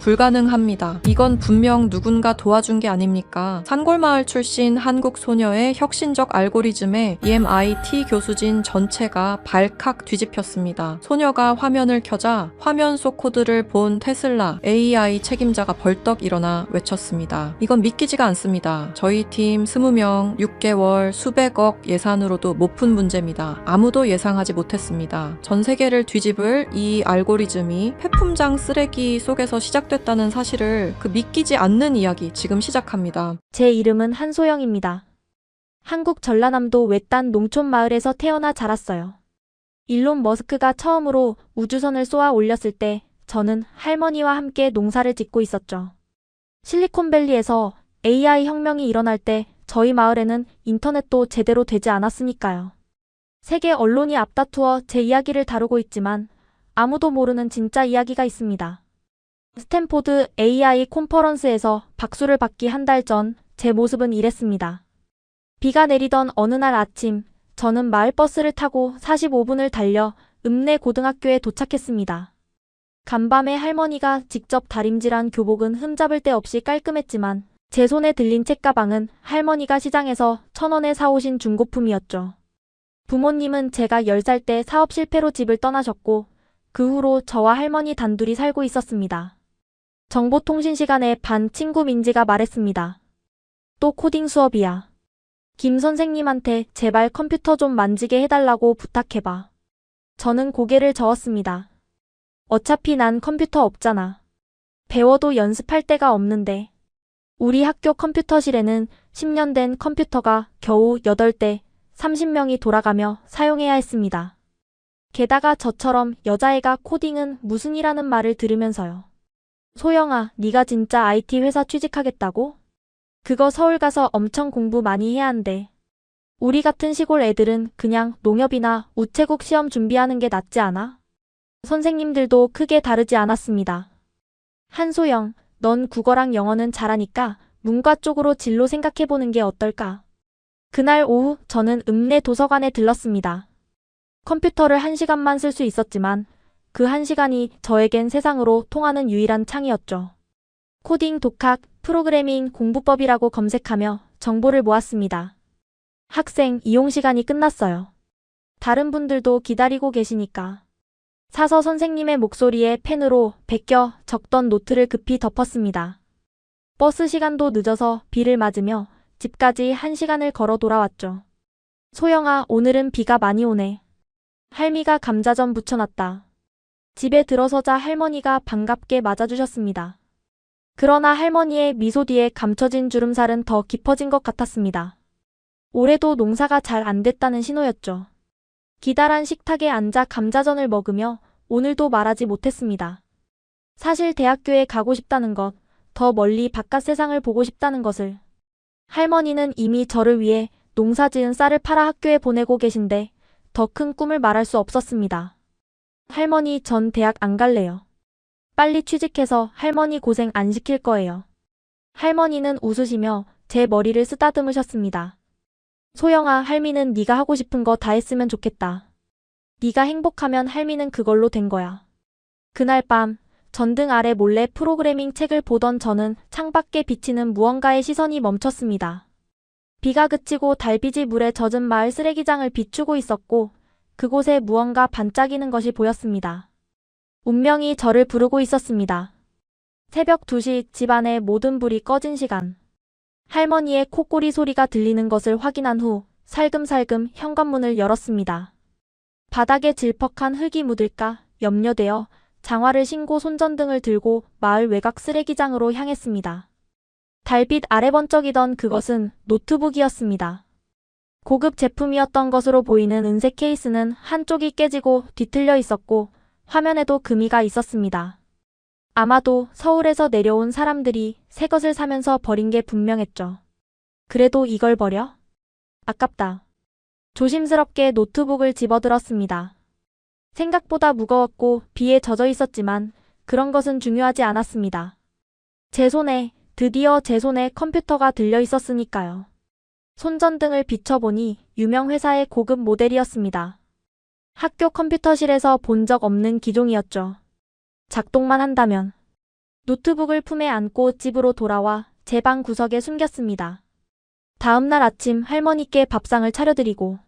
불가능합니다. 이건 분명 누군가 도와준 게 아닙니까? 산골마을 출신 한국 소녀의 혁신적 알고리즘에 EMIT 교수진 전체가 발칵 뒤집혔습니다. 소녀가 화면을 켜자 화면 속 코드를 본 테슬라 AI 책임자가 벌떡 일어나 외쳤습니다. 이건 믿기지가 않습니다. 저희 팀 20명, 6개월, 수백억 예산으로도 못 푼 문제입니다. 아무도 예상하지 못했습니다. 전 세계를 뒤집을 이 알고리즘이 폐품장 쓰레기 속에서 시작됐다는 사실을 믿기지 않는 이야기 지금 시작합니다. 제 이름은 한소영입니다. 한국 전라남도 외딴 농촌 마을에서 태어나 자랐어요. 일론 머스크가 처음으로 우주선을 쏘아 올렸을 때 저는 할머니와 함께 농사를 짓고 있었죠. 실리콘밸리에서 AI 혁명이 일어날 때 저희 마을에는 인터넷도 제대로 되지 않았으니까요. 세계 언론이 앞다투어 제 이야기를 다루고 있지만 아무도 모르는 진짜 이야기가 있습니다. 스탠포드 AI 컨퍼런스에서 박수를 받기 한 달 전 제 모습은 이랬습니다. 비가 내리던 어느 날 아침, 저는 마을버스를 타고 45분을 달려 읍내 고등학교에 도착했습니다. 간밤에 할머니가 직접 다림질한 교복은 흠잡을 데 없이 깔끔했지만 제 손에 들린 책가방은 할머니가 시장에서 1,000원에 사오신 중고품이었죠. 부모님은 제가 10살 때 사업 실패로 집을 떠나셨고 그 후로 저와 할머니 단둘이 살고 있었습니다. 정보통신 시간에 반 친구 민지가 말했습니다. 또 코딩 수업이야. 김 선생님한테 제발 컴퓨터 좀 만지게 해달라고 부탁해봐. 저는 고개를 저었습니다. 어차피 난 컴퓨터 없잖아. 배워도 연습할 데가 없는데. 우리 학교 컴퓨터실에는 10년 된 컴퓨터가 겨우 8대, 30명이 돌아가며 사용해야 했습니다. 게다가 저처럼 여자애가 코딩은 무슨 이라는 말을 들으면서요. 소영아, 네가 진짜 IT 회사 취직하겠다고? 그거 서울 가서 엄청 공부 많이 해야 한대. 우리 같은 시골 애들은 그냥 농협이나 우체국 시험 준비하는 게 낫지 않아? 선생님들도 크게 다르지 않았습니다. 한소영, 넌 국어랑 영어는 잘하니까 문과 쪽으로 진로 생각해보는 게 어떨까? 그날 오후 저는 읍내 도서관에 들렀습니다. 컴퓨터를 1시간만 쓸 수 있었지만 그 1시간이 저에겐 세상으로 통하는 유일한 창이었죠. 코딩, 독학, 프로그래밍, 공부법이라고 검색하며 정보를 모았습니다. 학생 이용 시간이 끝났어요. 다른 분들도 기다리고 계시니까. 사서 선생님의 목소리에 펜으로 베껴 적던 노트를 급히 덮었습니다. 버스 시간도 늦어서 비를 맞으며 집까지 1시간을 걸어 돌아왔죠. 소영아, 오늘은 비가 많이 오네. 할미가 감자전 부쳐놨다. 집에 들어서자 할머니가 반갑게 맞아주셨습니다. 그러나 할머니의 미소 뒤에 감춰진 주름살은 더 깊어진 것 같았습니다. 올해도 농사가 잘 안 됐다는 신호였죠. 기다란 식탁에 앉아 감자전을 먹으며 오늘도 말하지 못했습니다. 사실 대학교에 가고 싶다는 것, 더 멀리 바깥 세상을 보고 싶다는 것을. 할머니는 이미 저를 위해 농사 지은 쌀을 팔아 학교에 보내고 계신데 더 큰 꿈을 말할 수 없었습니다. 할머니, 전 대학 안 갈래요. 빨리 취직해서 할머니 고생 안 시킬 거예요. 할머니는 웃으시며 제 머리를 쓰다듬으셨습니다. 소영아, 할미는 네가 하고 싶은 거 다 했으면 좋겠다. 네가 행복하면 할미는 그걸로 된 거야. 그날 밤 전등 아래 몰래 프로그래밍 책을 보던 저는 창밖에 비치는 무언가의 시선이 멈췄습니다. 비가 그치고 달빛이 물에 젖은 마을 쓰레기장을 비추고 있었고 그곳에 무언가 반짝이는 것이 보였습니다. 운명이 저를 부르고 있었습니다. 새벽 2시 집안의 모든 불이 꺼진 시간. 할머니의 코골이 소리가 들리는 것을 확인한 후 살금살금 현관문을 열었습니다. 바닥에 질퍽한 흙이 묻을까 염려되어 장화를 신고 손전등을 들고 마을 외곽 쓰레기장으로 향했습니다. 달빛 아래 번쩍이던 그것은 노트북이었습니다. 고급 제품이었던 것으로 보이는 은색 케이스는 한쪽이 깨지고 뒤틀려 있었고 화면에도 금이가 있었습니다. 아마도 서울에서 내려온 사람들이 새 것을 사면서 버린 게 분명했죠. 그래도 이걸 버려? 아깝다. 조심스럽게 노트북을 집어들었습니다. 생각보다 무거웠고 비에 젖어 있었지만 그런 것은 중요하지 않았습니다. 드디어 제 손에 컴퓨터가 들려 있었으니까요. 손전등을 비춰보니 유명 회사의 고급 모델이었습니다. 학교 컴퓨터실에서 본 적 없는 기종이었죠. 작동만 한다면. 노트북을 품에 안고 집으로 돌아와 제 방 구석에 숨겼습니다. 다음 날 아침 할머니께 밥상을 차려드리고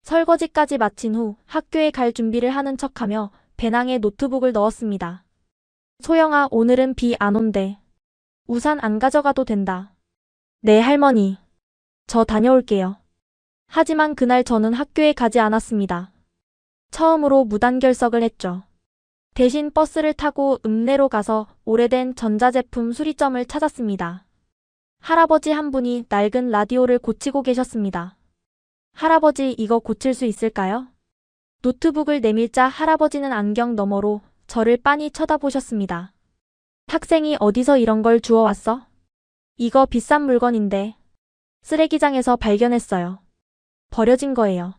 설거지까지 마친 후 학교에 갈 준비를 하는 척하며 배낭에 노트북을 넣었습니다. 소영아, 오늘은 비 안 온대. 우산 안 가져가도 된다. 네, 할머니. 저 다녀올게요. 하지만 그날 저는 학교에 가지 않았습니다. 처음으로 무단결석을 했죠. 대신 버스를 타고 읍내로 가서 오래된 전자제품 수리점을 찾았습니다. 할아버지 한 분이 낡은 라디오를 고치고 계셨습니다. 할아버지, 이거 고칠 수 있을까요? 노트북을 내밀자 할아버지는 안경 너머로 저를 빤히 쳐다보셨습니다. 학생이 어디서 이런 걸 주워왔어? 이거 비싼 물건인데. 쓰레기장에서 발견했어요. 버려진 거예요.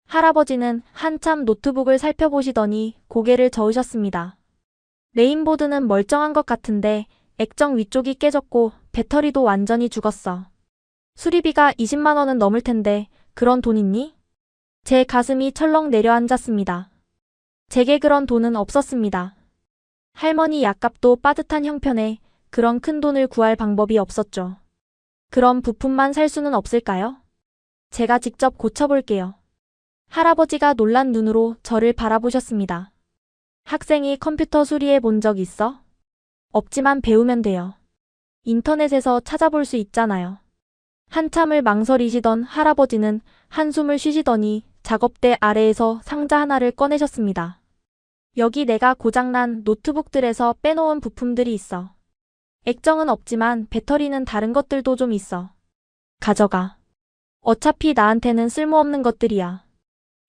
할아버지는 한참 노트북을 살펴보시더니 고개를 저으셨습니다. 메인보드는 멀쩡한 것 같은데 액정 위쪽이 깨졌고 배터리도 완전히 죽었어. 수리비가 20만 원은 넘을 텐데 그런 돈 있니? 제 가슴이 철렁 내려앉았습니다. 제게 그런 돈은 없었습니다. 할머니 약값도 빠듯한 형편에 그런 큰 돈을 구할 방법이 없었죠. 그럼 부품만 살 수는 없을까요? 제가 직접 고쳐볼게요. 할아버지가 놀란 눈으로 저를 바라보셨습니다. 학생이 컴퓨터 수리해 본 적 있어? 없지만 배우면 돼요. 인터넷에서 찾아볼 수 있잖아요. 한참을 망설이시던 할아버지는 한숨을 쉬시더니 작업대 아래에서 상자 하나를 꺼내셨습니다. 여기 내가 고장난 노트북들에서 빼놓은 부품들이 있어. 액정은 없지만 배터리는 다른 것들도 좀 있어. 가져가. 어차피 나한테는 쓸모없는 것들이야.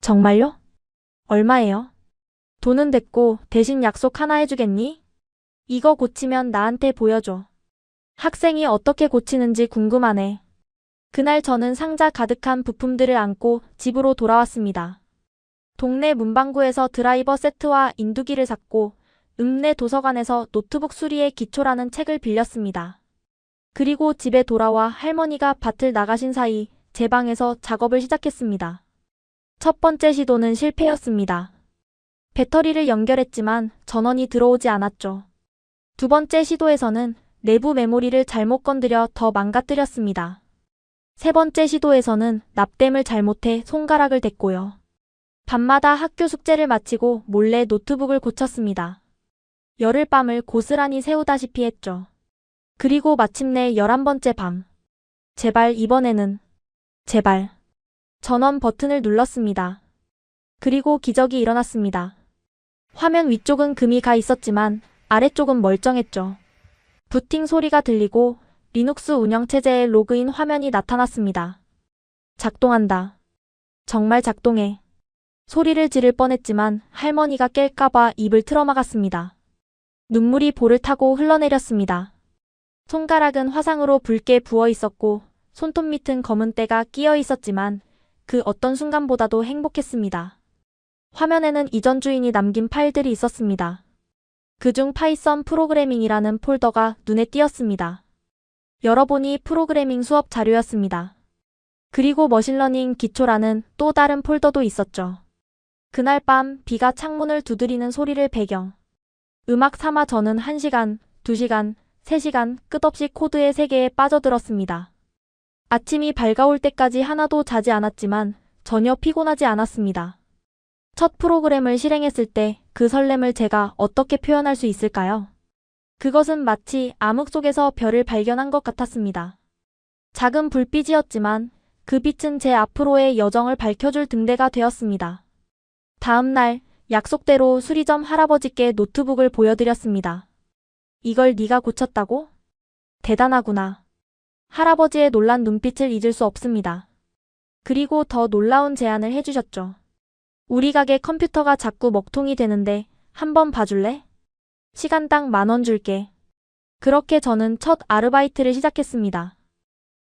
정말요? 얼마예요? 돈은 됐고 대신 약속 하나 해주겠니? 이거 고치면 나한테 보여줘. 학생이 어떻게 고치는지 궁금하네. 그날 저는 상자 가득한 부품들을 안고 집으로 돌아왔습니다. 동네 문방구에서 드라이버 세트와 인두기를 샀고 읍내 도서관에서 노트북 수리의 기초라는 책을 빌렸습니다. 그리고 집에 돌아와 할머니가 밭을 나가신 사이 제 방에서 작업을 시작했습니다. 첫 번째 시도는 실패였습니다. 배터리를 연결했지만 전원이 들어오지 않았죠. 두 번째 시도에서는 내부 메모리를 잘못 건드려 더 망가뜨렸습니다. 세 번째 시도에서는 납땜을 잘못해 손가락을 댔고요. 밤마다 학교 숙제를 마치고 몰래 노트북을 고쳤습니다. 열흘 밤을 고스란히 새우다시피 했죠. 그리고 마침내 11번째 밤. 제발 이번에는. 제발. 전원 버튼을 눌렀습니다. 그리고 기적이 일어났습니다. 화면 위쪽은 금이 가 있었지만 아래쪽은 멀쩡했죠. 부팅 소리가 들리고 리눅스 운영체제의 로그인 화면이 나타났습니다. 작동한다. 정말 작동해. 소리를 지를 뻔했지만 할머니가 깰까봐 입을 틀어막았습니다. 눈물이 볼을 타고 흘러내렸습니다. 손가락은 화상으로 붉게 부어 있었고 손톱 밑은 검은 때가 끼어 있었지만 그 어떤 순간보다도 행복했습니다. 화면에는 이전 주인이 남긴 파일들이 있었습니다. 그중 파이썬 프로그래밍이라는 폴더가 눈에 띄었습니다. 열어보니 프로그래밍 수업 자료였습니다. 그리고 머신러닝 기초라는 또 다른 폴더도 있었죠. 그날 밤 비가 창문을 두드리는 소리를 배경 음악 삼아 저는 1시간, 2시간, 3시간 끝없이 코드의 세계에 빠져들었습니다. 아침이 밝아올 때까지 하나도 자지 않았지만 전혀 피곤하지 않았습니다. 첫 프로그램을 실행했을 때 그 설렘을 제가 어떻게 표현할 수 있을까요? 그것은 마치 암흑 속에서 별을 발견한 것 같았습니다. 작은 불빛이었지만 그 빛은 제 앞으로의 여정을 밝혀줄 등대가 되었습니다. 다음 날 약속대로 수리점 할아버지께 노트북을 보여드렸습니다. 이걸 네가 고쳤다고? 대단하구나. 할아버지의 놀란 눈빛을 잊을 수 없습니다. 그리고 더 놀라운 제안을 해주셨죠. 우리 가게 컴퓨터가 자꾸 먹통이 되는데 한번 봐줄래? 시간당 10,000원 줄게. 그렇게 저는 첫 아르바이트를 시작했습니다.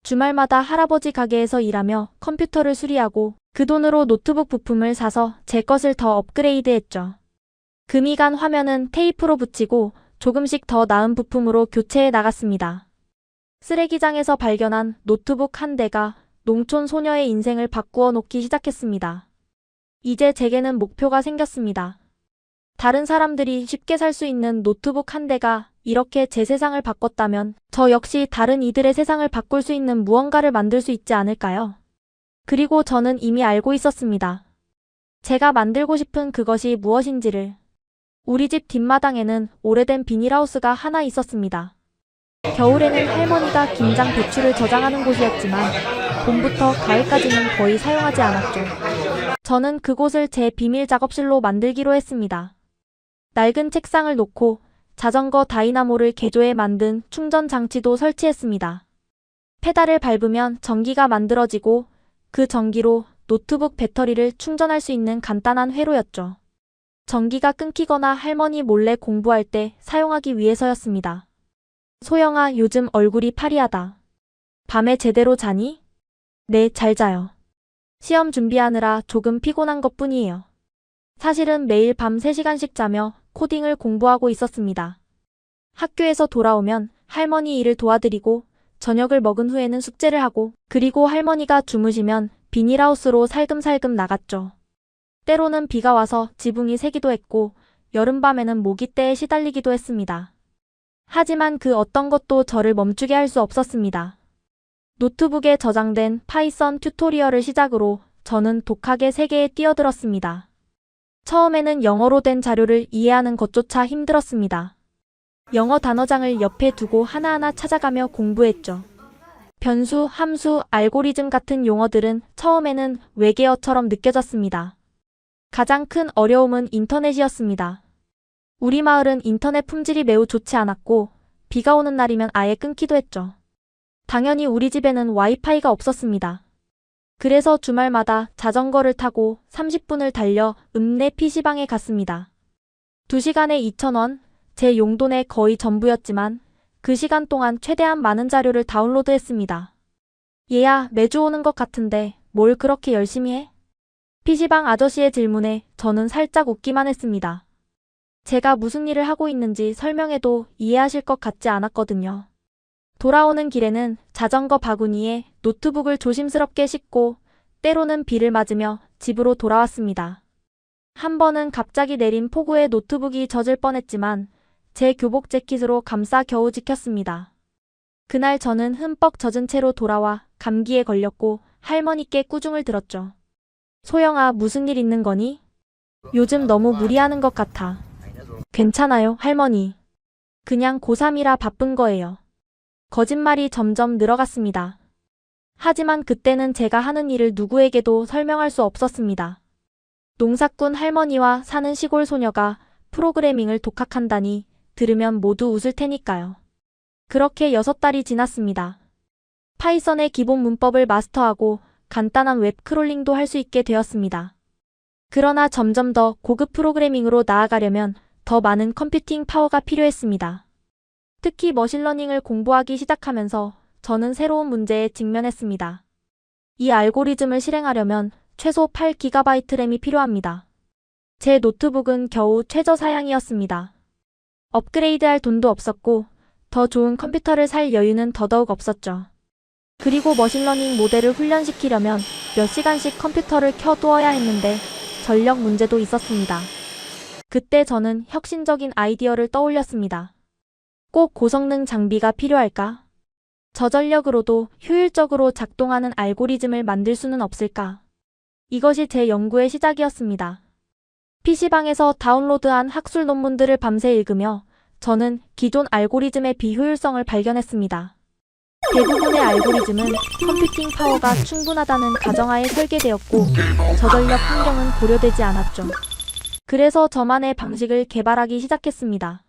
주말마다 할아버지 가게에서 일하며 컴퓨터를 수리하고 그 돈으로 노트북 부품을 사서 제 것을 더 업그레이드했죠. 금이 간 화면은 테이프로 붙이고 조금씩 더 나은 부품으로 교체해 나갔습니다. 쓰레기장에서 발견한 노트북 한 대가 농촌 소녀의 인생을 바꾸어 놓기 시작했습니다. 이제 제게는 목표가 생겼습니다. 다른 사람들이 쉽게 살 수 있는 노트북 한 대가 이렇게 제 세상을 바꿨다면 저 역시 다른 이들의 세상을 바꿀 수 있는 무언가를 만들 수 있지 않을까요? 그리고 저는 이미 알고 있었습니다. 제가 만들고 싶은 그것이 무엇인지를. 우리 집 뒷마당에는 오래된 비닐하우스가 하나 있었습니다. 겨울에는 할머니가 김장 배추를 저장하는 곳이었지만 봄부터 가을까지는 거의 사용하지 않았죠. 저는 그곳을 제 비밀 작업실로 만들기로 했습니다. 낡은 책상을 놓고 자전거 다이나모를 개조해 만든 충전 장치도 설치했습니다. 페달을 밟으면 전기가 만들어지고 그 전기로 노트북 배터리를 충전할 수 있는 간단한 회로였죠. 전기가 끊기거나 할머니 몰래 공부할 때 사용하기 위해서였습니다. 소영아, 요즘 얼굴이 파리하다. 밤에 제대로 자니? 네, 잘 자요. 시험 준비하느라 조금 피곤한 것뿐이에요. 사실은 매일 밤 3시간씩 자며 코딩을 공부하고 있었습니다. 학교에서 돌아오면 할머니 일을 도와드리고 저녁을 먹은 후에는 숙제를 하고 그리고 할머니가 주무시면 비닐하우스로 살금살금 나갔죠. 때로는 비가 와서 지붕이 새기도 했고 여름밤에는 모기떼에 시달리기도 했습니다. 하지만 그 어떤 것도 저를 멈추게 할 수 없었습니다. 노트북에 저장된 파이썬 튜토리얼을 시작으로 저는 독학의 세계에 뛰어들었습니다. 처음에는 영어로 된 자료를 이해하는 것조차 힘들었습니다. 영어 단어장을 옆에 두고 하나하나 찾아가며 공부했죠. 변수, 함수, 알고리즘 같은 용어들은 처음에는 외계어처럼 느껴졌습니다. 가장 큰 어려움은 인터넷이었습니다. 우리 마을은 인터넷 품질이 매우 좋지 않았고 비가 오는 날이면 아예 끊기도 했죠. 당연히 우리 집에는 와이파이가 없었습니다. 그래서 주말마다 자전거를 타고 30분을 달려 읍내 PC방에 갔습니다. 2시간에 2,000원, 제 용돈의 거의 전부였지만 그 시간 동안 최대한 많은 자료를 다운로드했습니다. 얘야, 매주 오는 것 같은데 뭘 그렇게 열심히 해? PC방 아저씨의 질문에 저는 살짝 웃기만 했습니다. 제가 무슨 일을 하고 있는지 설명해도 이해하실 것 같지 않았거든요. 돌아오는 길에는 자전거 바구니에 노트북을 조심스럽게 싣고 때로는 비를 맞으며 집으로 돌아왔습니다. 한 번은 갑자기 내린 폭우에 노트북이 젖을 뻔했지만 제 교복 재킷으로 감싸 겨우 지켰습니다. 그날 저는 흠뻑 젖은 채로 돌아와 감기에 걸렸고 할머니께 꾸중을 들었죠. 소영아, 무슨 일 있는 거니? 요즘 너무 무리하는 것 같아. 괜찮아요, 할머니. 그냥 고3이라 바쁜 거예요. 거짓말이 점점 늘어갔습니다. 하지만 그때는 제가 하는 일을 누구에게도 설명할 수 없었습니다. 농사꾼 할머니와 사는 시골 소녀가 프로그래밍을 독학한다니 들으면 모두 웃을 테니까요. 그렇게 6달이 지났습니다. 파이썬의 기본 문법을 마스터하고 간단한 웹 크롤링도 할 수 있게 되었습니다. 그러나 점점 더 고급 프로그래밍으로 나아가려면 더 많은 컴퓨팅 파워가 필요했습니다. 특히 머신러닝을 공부하기 시작하면서 저는 새로운 문제에 직면했습니다. 이 알고리즘을 실행하려면 최소 8GB 램이 필요합니다. 제 노트북은 겨우 최저 사양이었습니다. 업그레이드할 돈도 없었고 더 좋은 컴퓨터를 살 여유는 더더욱 없었죠. 그리고 머신러닝 모델을 훈련시키려면 몇 시간씩 컴퓨터를 켜두어야 했는데 전력 문제도 있었습니다. 그때 저는 혁신적인 아이디어를 떠올렸습니다. 꼭 고성능 장비가 필요할까? 저전력으로도 효율적으로 작동하는 알고리즘을 만들 수는 없을까? 이것이 제 연구의 시작이었습니다. PC방에서 다운로드한 학술 논문들을 밤새 읽으며 저는 기존 알고리즘의 비효율성을 발견했습니다. 대부분의 알고리즘은 컴퓨팅 파워가 충분하다는 가정하에 설계되었고 저전력 환경은 고려되지 않았죠. 그래서 저만의 방식을 개발하기 시작했습니다.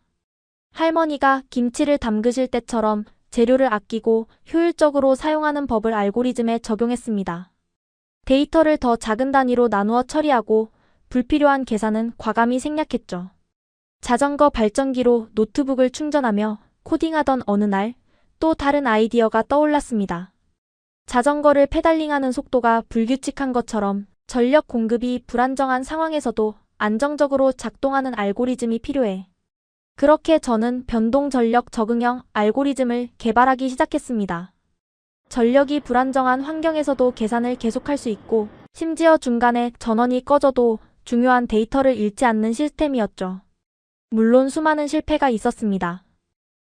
할머니가 김치를 담그실 때처럼 재료를 아끼고 효율적으로 사용하는 법을 알고리즘에 적용했습니다. 데이터를 더 작은 단위로 나누어 처리하고 불필요한 계산은 과감히 생략했죠. 자전거 발전기로 노트북을 충전하며 코딩하던 어느 날 또 다른 아이디어가 떠올랐습니다. 자전거를 페달링하는 속도가 불규칙한 것처럼 전력 공급이 불안정한 상황에서도 안정적으로 작동하는 알고리즘이 필요해. 그렇게 저는 변동 전력 적응형 알고리즘을 개발하기 시작했습니다. 전력이 불안정한 환경에서도 계산을 계속할 수 있고 심지어 중간에 전원이 꺼져도 중요한 데이터를 잃지 않는 시스템이었죠. 물론 수많은 실패가 있었습니다.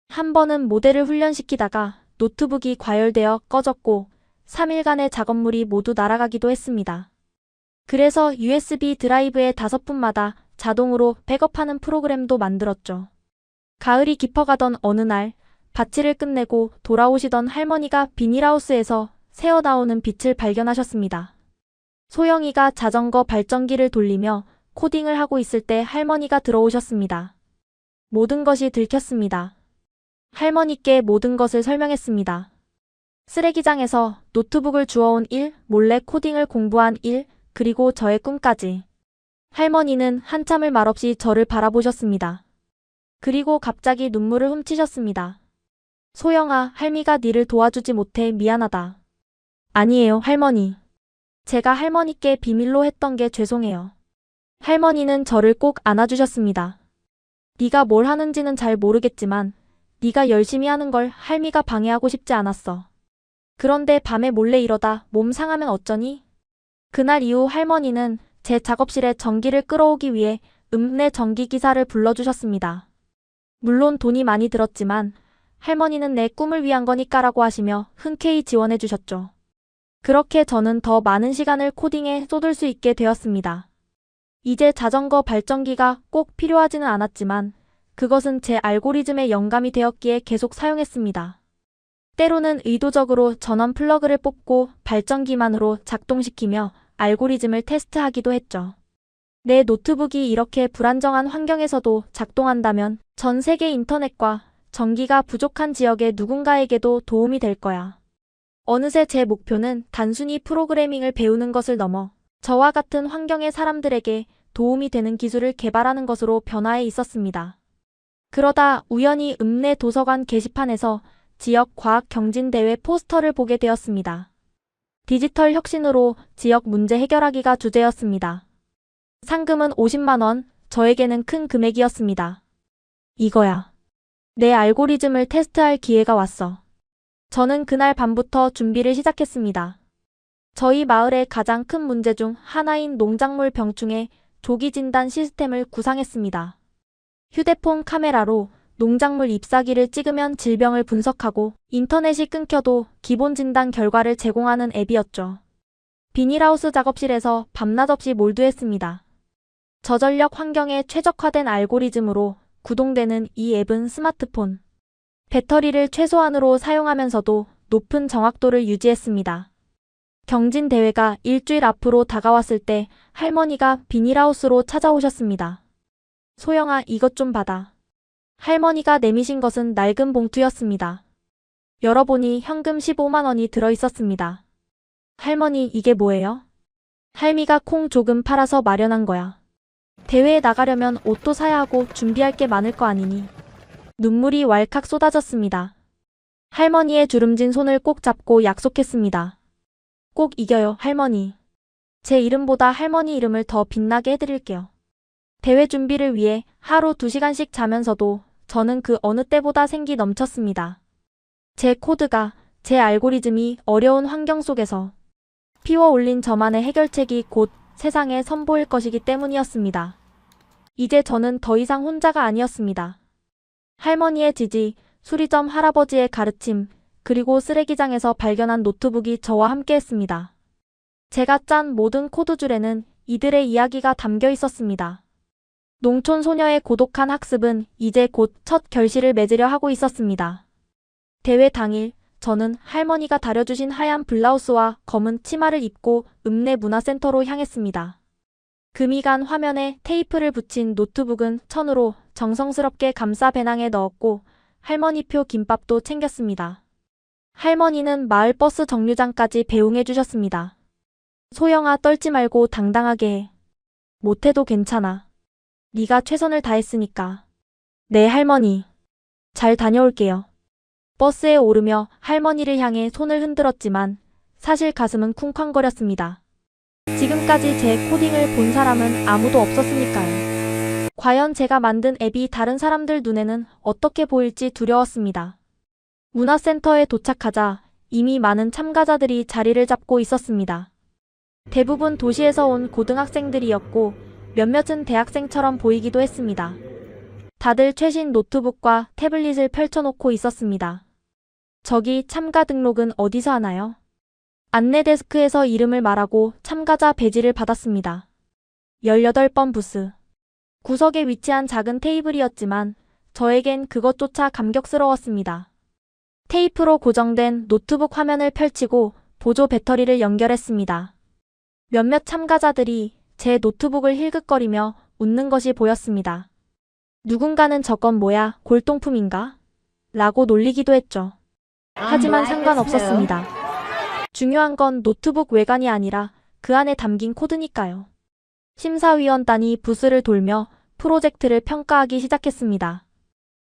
한 번은 모델을 훈련시키다가 노트북이 과열되어 꺼졌고 3일간의 작업물이 모두 날아가기도 했습니다. 그래서 USB 드라이브의 5분마다 자동으로 백업하는 프로그램도 만들었죠. 가을이 깊어가던 어느 날 밭일을 끝내고 돌아오시던 할머니가 비닐하우스에서 새어나오는 빛을 발견하셨습니다. 소영이가 자전거 발전기를 돌리며 코딩을 하고 있을 때 할머니가 들어오셨습니다. 모든 것이 들켰습니다. 할머니께 모든 것을 설명했습니다. 쓰레기장에서 노트북을 주워온 일, 몰래 코딩을 공부한 일, 그리고 저의 꿈까지. 할머니는 한참을 말없이 저를 바라보셨습니다. 그리고 갑자기 눈물을 훔치셨습니다. 소영아, 할미가 니를 도와주지 못해 미안하다. 아니에요, 할머니. 제가 할머니께 비밀로 했던 게 죄송해요. 할머니는 저를 꼭 안아주셨습니다. 네가 뭘 하는지는 잘 모르겠지만 네가 열심히 하는 걸 할미가 방해하고 싶지 않았어. 그런데 밤에 몰래 이러다 몸 상하면 어쩌니? 그날 이후 할머니는 제 작업실에 전기를 끌어오기 위해 읍내 전기기사를 불러주셨습니다. 물론 돈이 많이 들었지만 할머니는 내 꿈을 위한 거니까라고 하시며 흔쾌히 지원해 주셨죠. 그렇게 저는 더 많은 시간을 코딩에 쏟을 수 있게 되었습니다. 이제 자전거 발전기가 꼭 필요하지는 않았지만 그것은 제 알고리즘의 영감이 되었기에 계속 사용했습니다. 때로는 의도적으로 전원 플러그를 뽑고 발전기만으로 작동시키며 알고리즘을 테스트하기도 했죠. 내 노트북이 이렇게 불안정한 환경에서도 작동한다면 전 세계 인터넷과 전기가 부족한 지역의 누군가에게도 도움이 될 거야. 어느새 제 목표는 단순히 프로그래밍을 배우는 것을 넘어 저와 같은 환경의 사람들에게 도움이 되는 기술을 개발하는 것으로 변화해 있었습니다. 그러다 우연히 읍내 도서관 게시판에서 지역 과학 경진대회 포스터를 보게 되었습니다. 디지털 혁신으로 지역 문제 해결하기가 주제였습니다. 상금은 50만 원, 저에게는 큰 금액이었습니다. 이거야. 내 알고리즘을 테스트할 기회가 왔어. 저는 그날 밤부터 준비를 시작했습니다. 저희 마을의 가장 큰 문제 중 하나인 농작물 병충해 조기 진단 시스템을 구상했습니다. 휴대폰 카메라로 농작물 잎사귀를 찍으면 질병을 분석하고 인터넷이 끊겨도 기본 진단 결과를 제공하는 앱이었죠. 비닐하우스 작업실에서 밤낮 없이 몰두했습니다. 저전력 환경에 최적화된 알고리즘으로 구동되는 이 앱은 스마트폰, 배터리를 최소한으로 사용하면서도 높은 정확도를 유지했습니다. 경진 대회가 일주일 앞으로 다가왔을 때 할머니가 비닐하우스로 찾아오셨습니다. 소영아, 이것 좀 받아. 할머니가 내미신 것은 낡은 봉투였습니다. 열어보니 현금 15만 원이 들어있었습니다. 할머니, 이게 뭐예요? 할미가 콩 조금 팔아서 마련한 거야. 대회에 나가려면 옷도 사야 하고 준비할 게 많을 거 아니니. 눈물이 왈칵 쏟아졌습니다. 할머니의 주름진 손을 꼭 잡고 약속했습니다. 꼭 이겨요, 할머니. 제 이름보다 할머니 이름을 더 빛나게 해드릴게요. 대회 준비를 위해 하루 2시간씩 자면서도 저는 그 어느 때보다 생기 넘쳤습니다. 제 코드가, 제 알고리즘이 어려운 환경 속에서 피워 올린 저만의 해결책이 곧 세상에 선보일 것이기 때문이었습니다. 이제 저는 더 이상 혼자가 아니었습니다. 할머니의 지지, 수리점 할아버지의 가르침, 그리고 쓰레기장에서 발견한 노트북이 저와 함께했습니다. 제가 짠 모든 코드줄에는 이들의 이야기가 담겨 있었습니다. 농촌 소녀의 고독한 학습은 이제 곧 첫 결실을 맺으려 하고 있었습니다. 대회 당일, 저는 할머니가 다려주신 하얀 블라우스와 검은 치마를 입고 읍내 문화센터로 향했습니다. 금이간 화면에 테이프를 붙인 노트북은 천으로 정성스럽게 감싸 배낭에 넣었고 할머니표 김밥도 챙겼습니다. 할머니는 마을 버스 정류장까지 배웅해 주셨습니다. 소영아, 떨지 말고 당당하게 해. 못해도 괜찮아. 네가 최선을 다했으니까. 네, 할머니. 잘 다녀올게요. 버스에 오르며 할머니를 향해 손을 흔들었지만 사실 가슴은 쿵쾅거렸습니다. 지금까지 제 코딩을 본 사람은 아무도 없었으니까요. 과연 제가 만든 앱이 다른 사람들 눈에는 어떻게 보일지 두려웠습니다. 문화센터에 도착하자 이미 많은 참가자들이 자리를 잡고 있었습니다. 대부분 도시에서 온 고등학생들이었고 몇몇은 대학생처럼 보이기도 했습니다. 다들 최신 노트북과 태블릿을 펼쳐놓고 있었습니다. 저기 참가 등록은 어디서 하나요? 안내 데스크에서 이름을 말하고 참가자 배지를 받았습니다. 18번 부스. 구석에 위치한 작은 테이블이었지만 저에겐 그것조차 감격스러웠습니다. 테이프로 고정된 노트북 화면을 펼치고 보조 배터리를 연결했습니다. 몇몇 참가자들이 제 노트북을 힐끗거리며 웃는 것이 보였습니다. 누군가는 저건 뭐야, 골동품인가? 라고 놀리기도 했죠. 하지만 상관없었습니다. 중요한 건 노트북 외관이 아니라 그 안에 담긴 코드니까요. 심사위원단이 부스를 돌며 프로젝트를 평가하기 시작했습니다.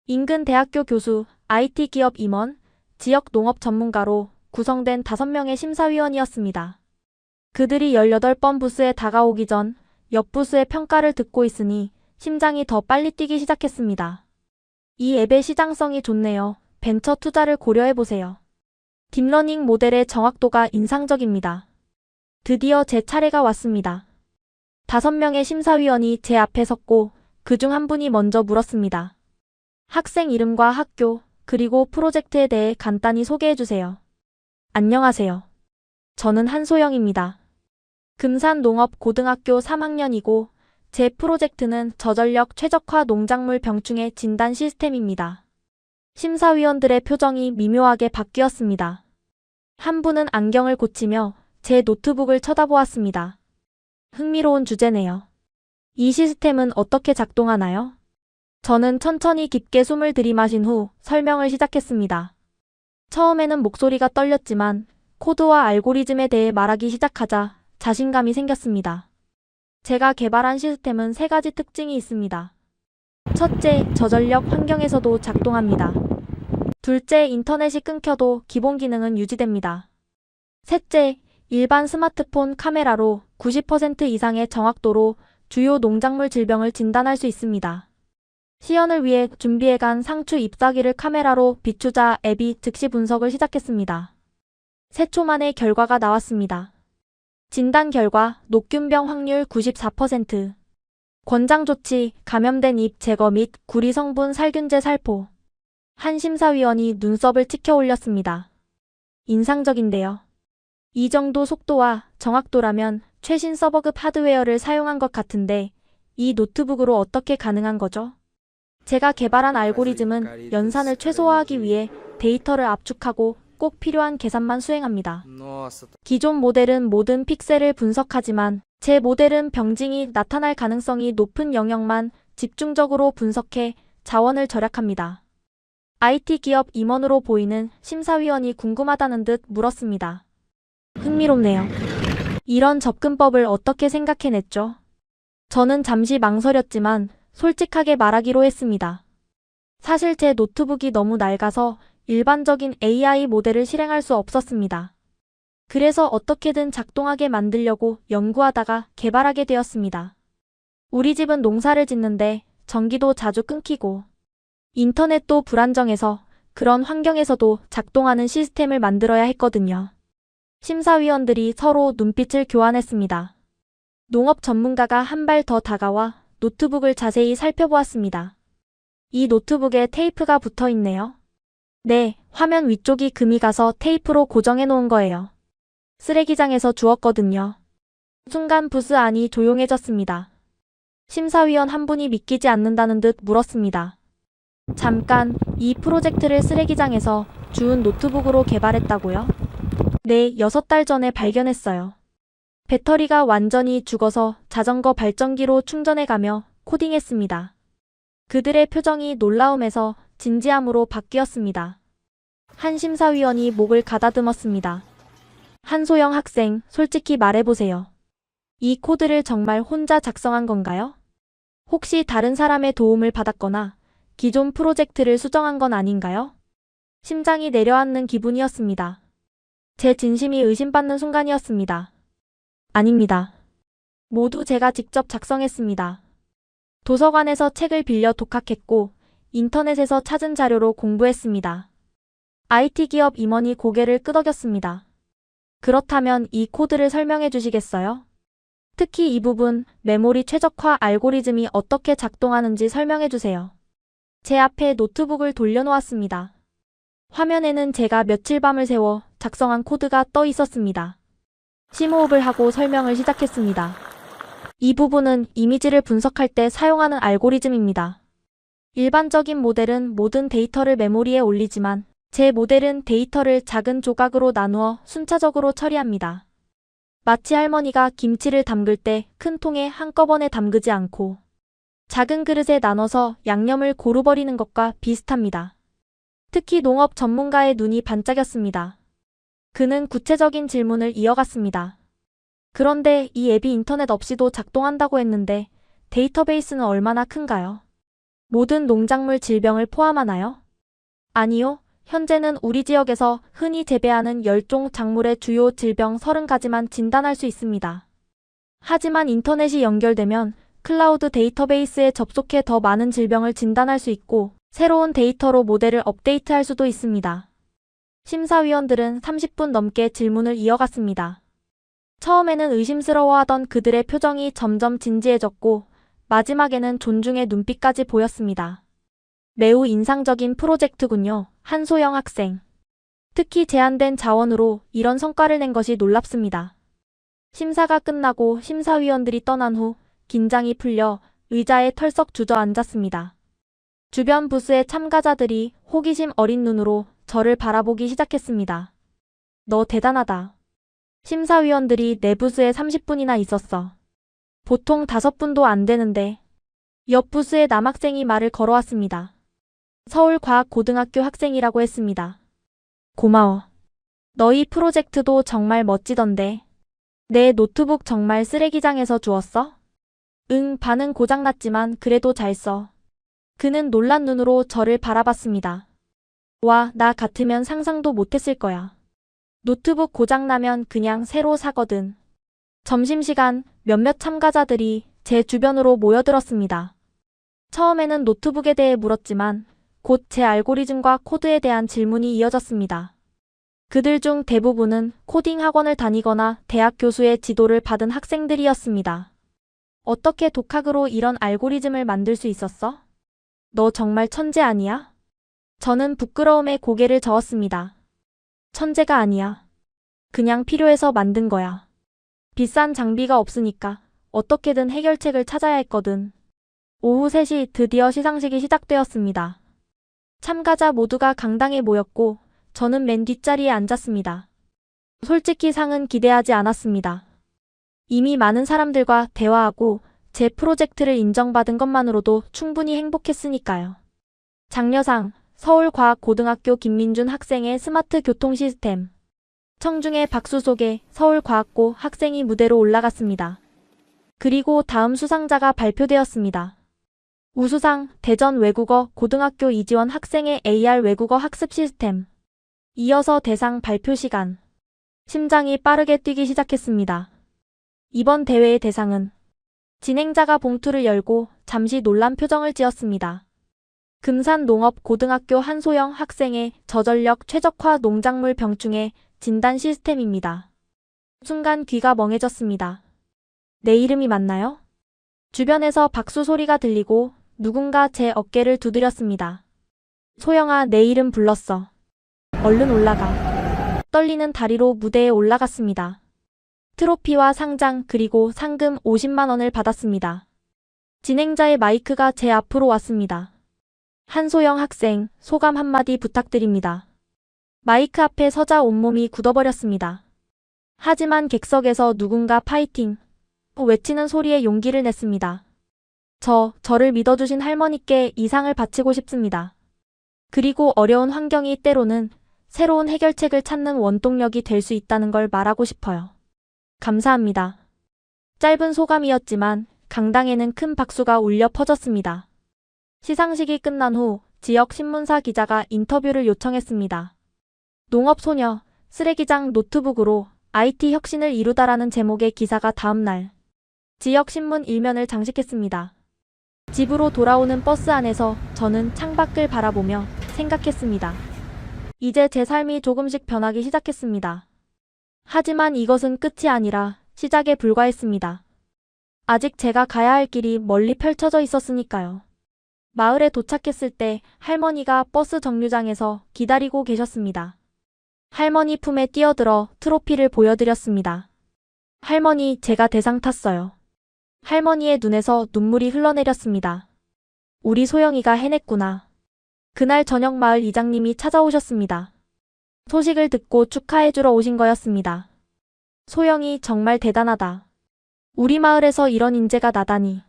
인근 대학교 교수, IT 기업 임원, 지역 농업 전문가로 구성된 5명의 심사위원이었습니다. 그들이 18번 부스에 다가오기 전 옆 부스의 평가를 듣고 있으니 심장이 더 빨리 뛰기 시작했습니다. 이 앱의 시장성이 좋네요. 벤처 투자를 고려해보세요. 딥러닝 모델의 정확도가 인상적입니다. 드디어 제 차례가 왔습니다. 5명의 심사위원이 제 앞에 섰고 그중 한 분이 먼저 물었습니다. 학생 이름과 학교, 그리고 프로젝트에 대해 간단히 소개해주세요. 안녕하세요. 저는 한소영입니다. 금산농업고등학교 3학년이고 제 프로젝트는 저전력 최적화 농작물 병충해 진단 시스템입니다. 심사위원들의 표정이 미묘하게 바뀌었습니다. 한 분은 안경을 고치며 제 노트북을 쳐다보았습니다. 흥미로운 주제네요. 이 시스템은 어떻게 작동하나요? 저는 천천히 깊게 숨을 들이마신 후 설명을 시작했습니다. 처음에는 목소리가 떨렸지만 코드와 알고리즘에 대해 말하기 시작하자 자신감이 생겼습니다. 제가 개발한 시스템은 3가지 특징이 있습니다. 첫째, 저전력 환경에서도 작동합니다. 둘째, 인터넷이 끊겨도 기본 기능은 유지됩니다. 셋째, 일반 스마트폰 카메라로 90% 이상의 정확도로 주요 농작물 질병을 진단할 수 있습니다. 시연을 위해 준비해간 상추 잎사귀를 카메라로 비추자 앱이 즉시 분석을 시작했습니다. 3초 만에 결과가 나왔습니다. 진단 결과, 녹균병 확률 94%, 권장 조치, 감염된 잎 제거 및 구리 성분 살균제 살포. 한 심사위원이 눈썹을 치켜 올렸습니다. 인상적인데요. 이 정도 속도와 정확도라면 최신 서버급 하드웨어를 사용한 것 같은데 이 노트북으로 어떻게 가능한 거죠? 제가 개발한 알고리즘은 연산을 최소화하기 위해 데이터를 압축하고 꼭 필요한 계산만 수행합니다. 기존 모델은 모든 픽셀을 분석하지만 제 모델은 병증이 나타날 가능성이 높은 영역만 집중적으로 분석해 자원을 절약합니다. IT 기업 임원으로 보이는 심사위원이 궁금하다는 듯 물었습니다. 흥미롭네요. 이런 접근법을 어떻게 생각해냈죠? 저는 잠시 망설였지만 솔직하게 말하기로 했습니다. 사실 제 노트북이 너무 낡아서 일반적인 AI 모델을 실행할 수 없었습니다. 그래서 어떻게든 작동하게 만들려고 연구하다가 개발하게 되었습니다. 우리 집은 농사를 짓는데 전기도 자주 끊기고 인터넷도 불안정해서 그런 환경에서도 작동하는 시스템을 만들어야 했거든요. 심사위원들이 서로 눈빛을 교환했습니다. 농업 전문가가 한 발 더 다가와 노트북을 자세히 살펴보았습니다. 이 노트북에 테이프가 붙어 있네요. 네, 화면 위쪽이 금이 가서 테이프로 고정해 놓은 거예요. 쓰레기장에서 주웠거든요. 순간 부스 안이 조용해졌습니다. 심사위원 한 분이 믿기지 않는다는 듯 물었습니다. 잠깐, 이 프로젝트를 쓰레기장에서 주운 노트북으로 개발했다고요? 네, 6달 전에 발견했어요. 배터리가 완전히 죽어서 자전거 발전기로 충전해가며 코딩했습니다. 그들의 표정이 놀라움에서 진지함으로 바뀌었습니다. 한 심사위원이 목을 가다듬었습니다. 한소영 학생, 솔직히 말해보세요. 이 코드를 정말 혼자 작성한 건가요? 혹시 다른 사람의 도움을 받았거나 기존 프로젝트를 수정한 건 아닌가요? 심장이 내려앉는 기분이었습니다. 제 진심이 의심받는 순간이었습니다. 아닙니다. 모두 제가 직접 작성했습니다. 도서관에서 책을 빌려 독학했고 인터넷에서 찾은 자료로 공부했습니다. IT 기업 임원이 고개를 끄덕였습니다. 그렇다면 이 코드를 설명해 주시겠어요? 특히 이 부분, 메모리 최적화 알고리즘이 어떻게 작동하는지 설명해 주세요. 제 앞에 노트북을 돌려놓았습니다. 화면에는 제가 며칠 밤을 새워 작성한 코드가 떠 있었습니다. 심호흡을 하고 설명을 시작했습니다. 이 부분은 이미지를 분석할 때 사용하는 알고리즘입니다. 일반적인 모델은 모든 데이터를 메모리에 올리지만 제 모델은 데이터를 작은 조각으로 나누어 순차적으로 처리합니다. 마치 할머니가 김치를 담글 때 큰 통에 한꺼번에 담그지 않고 작은 그릇에 나눠서 양념을 고루 버리는 것과 비슷합니다. 특히 농업 전문가의 눈이 반짝였습니다. 그는 구체적인 질문을 이어갔습니다. 그런데 이 앱이 인터넷 없이도 작동한다고 했는데 데이터베이스는 얼마나 큰가요? 모든 농작물 질병을 포함하나요? 아니요. 현재는 우리 지역에서 흔히 재배하는 10종 작물의 주요 질병 30가지만 진단할 수 있습니다. 하지만 인터넷이 연결되면 클라우드 데이터베이스에 접속해 더 많은 질병을 진단할 수 있고 새로운 데이터로 모델을 업데이트할 수도 있습니다. 심사위원들은 30분 넘게 질문을 이어갔습니다. 처음에는 의심스러워하던 그들의 표정이 점점 진지해졌고 마지막에는 존중의 눈빛까지 보였습니다. 매우 인상적인 프로젝트군요. 한소영 학생. 특히 제한된 자원으로 이런 성과를 낸 것이 놀랍습니다. 심사가 끝나고 심사위원들이 떠난 후 긴장이 풀려 의자에 털썩 주저앉았습니다. 주변 부스의 참가자들이 호기심 어린 눈으로 저를 바라보기 시작했습니다. 너 대단하다. 심사위원들이 내 부스에 30분이나 있었어. 보통 5분도 안 되는데. 옆 부스의 남학생이 말을 걸어왔습니다. 서울과학고등학교 학생이라고 했습니다. 고마워. 너희 프로젝트도 정말 멋지던데. 내 노트북 정말 쓰레기장에서 주웠어? 응, 반은 고장났지만 그래도 잘 써. 그는 놀란 눈으로 저를 바라봤습니다. 와, 나 같으면 상상도 못했을 거야. 노트북 고장나면 그냥 새로 사거든. 점심시간 몇몇 참가자들이 제 주변으로 모여들었습니다. 처음에는 노트북에 대해 물었지만 곧 제 알고리즘과 코드에 대한 질문이 이어졌습니다. 그들 중 대부분은 코딩 학원을 다니거나 대학 교수의 지도를 받은 학생들이었습니다. 어떻게 독학으로 이런 알고리즘을 만들 수 있었어? 너 정말 천재 아니야? 저는 부끄러움에 고개를 저었습니다. 천재가 아니야. 그냥 필요해서 만든 거야. 비싼 장비가 없으니까 어떻게든 해결책을 찾아야 했거든. 오후 3시 드디어 시상식이 시작되었습니다. 참가자 모두가 강당에 모였고 저는 맨 뒷자리에 앉았습니다. 솔직히 상은 기대하지 않았습니다. 이미 많은 사람들과 대화하고 제 프로젝트를 인정받은 것만으로도 충분히 행복했으니까요. 장려상, 서울과학고등학교 김민준 학생의 스마트 교통 시스템. 청중의 박수 속에 서울과학고 학생이 무대로 올라갔습니다. 그리고 다음 수상자가 발표되었습니다. 우수상 대전 외국어 고등학교 이지원 학생의 AR 외국어 학습 시스템. 이어서 대상 발표 시간. 심장이 빠르게 뛰기 시작했습니다. 이번 대회의 대상은 진행자가 봉투를 열고 잠시 놀란 표정을 지었습니다. 금산농업고등학교 한소영 학생의 저전력 최적화 농작물 병충해 진단 시스템입니다. 순간 귀가 멍해졌습니다. 내 이름이 맞나요? 주변에서 박수 소리가 들리고 누군가 제 어깨를 두드렸습니다. 소영아, 내 이름 불렀어. 얼른 올라가. 떨리는 다리로 무대에 올라갔습니다. 트로피와 상장 그리고 상금 50만 원을 받았습니다. 진행자의 마이크가 제 앞으로 왔습니다. 한소영 학생, 소감 한마디 부탁드립니다. 마이크 앞에 서자 온몸이 굳어버렸습니다. 하지만 객석에서 누군가 파이팅! 외치는 소리에 용기를 냈습니다. 저를 믿어주신 할머니께 이 상을 바치고 싶습니다. 그리고 어려운 환경이 때로는 새로운 해결책을 찾는 원동력이 될 수 있다는 걸 말하고 싶어요. 감사합니다. 짧은 소감이었지만 강당에는 큰 박수가 울려 퍼졌습니다. 시상식이 끝난 후 지역 신문사 기자가 인터뷰를 요청했습니다. 농업소녀, 쓰레기장 노트북으로 IT 혁신을 이루다라는 제목의 기사가 다음날 지역 신문 일면을 장식했습니다. 집으로 돌아오는 버스 안에서 저는 창밖을 바라보며 생각했습니다. 이제 제 삶이 조금씩 변하기 시작했습니다. 하지만 이것은 끝이 아니라 시작에 불과했습니다. 아직 제가 가야 할 길이 멀리 펼쳐져 있었으니까요. 마을에 도착했을 때 할머니가 버스 정류장에서 기다리고 계셨습니다. 할머니 품에 뛰어들어 트로피를 보여드렸습니다. 할머니, 제가 대상 탔어요. 할머니의 눈에서 눈물이 흘러내렸습니다. 우리 소영이가 해냈구나. 그날 저녁 마을 이장님이 찾아오셨습니다. 소식을 듣고 축하해주러 오신 거였습니다. 소영이 정말 대단하다. 우리 마을에서 이런 인재가 나다니.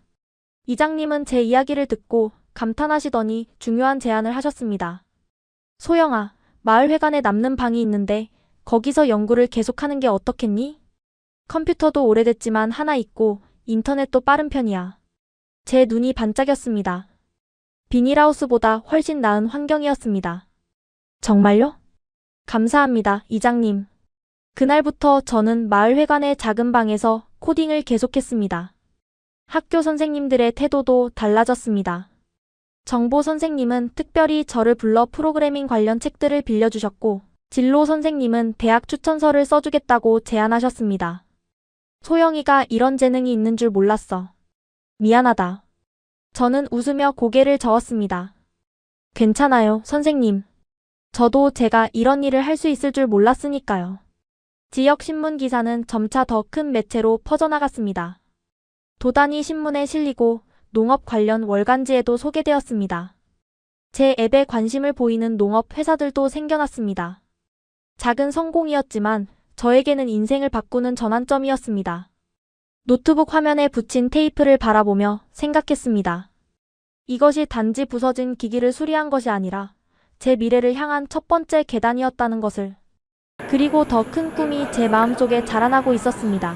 이장님은 제 이야기를 듣고 감탄하시더니 중요한 제안을 하셨습니다. 소영아, 마을회관에 남는 방이 있는데 거기서 연구를 계속하는 게 어떻겠니? 컴퓨터도 오래됐지만 하나 있고 인터넷도 빠른 편이야. 제 눈이 반짝였습니다. 비닐하우스보다 훨씬 나은 환경이었습니다. 정말요? 감사합니다, 이장님. 그날부터 저는 마을회관의 작은 방에서 코딩을 계속했습니다. 학교 선생님들의 태도도 달라졌습니다. 정보 선생님은 특별히 저를 불러 프로그래밍 관련 책들을 빌려주셨고, 진로 선생님은 대학 추천서를 써주겠다고 제안하셨습니다. 소영이가 이런 재능이 있는 줄 몰랐어. 미안하다. 저는 웃으며 고개를 저었습니다. 괜찮아요, 선생님. 저도 제가 이런 일을 할 수 있을 줄 몰랐으니까요. 지역 신문 기사는 점차 더 큰 매체로 퍼져나갔습니다. 도단위 신문에 실리고 농업 관련 월간지에도 소개되었습니다. 제 앱에 관심을 보이는 농업 회사들도 생겨났습니다. 작은 성공이었지만 저에게는 인생을 바꾸는 전환점이었습니다. 노트북 화면에 붙인 테이프를 바라보며 생각했습니다. 이것이 단지 부서진 기기를 수리한 것이 아니라 제 미래를 향한 첫 번째 계단이었다는 것을. 그리고 더 큰 꿈이 제 마음속에 자라나고 있었습니다.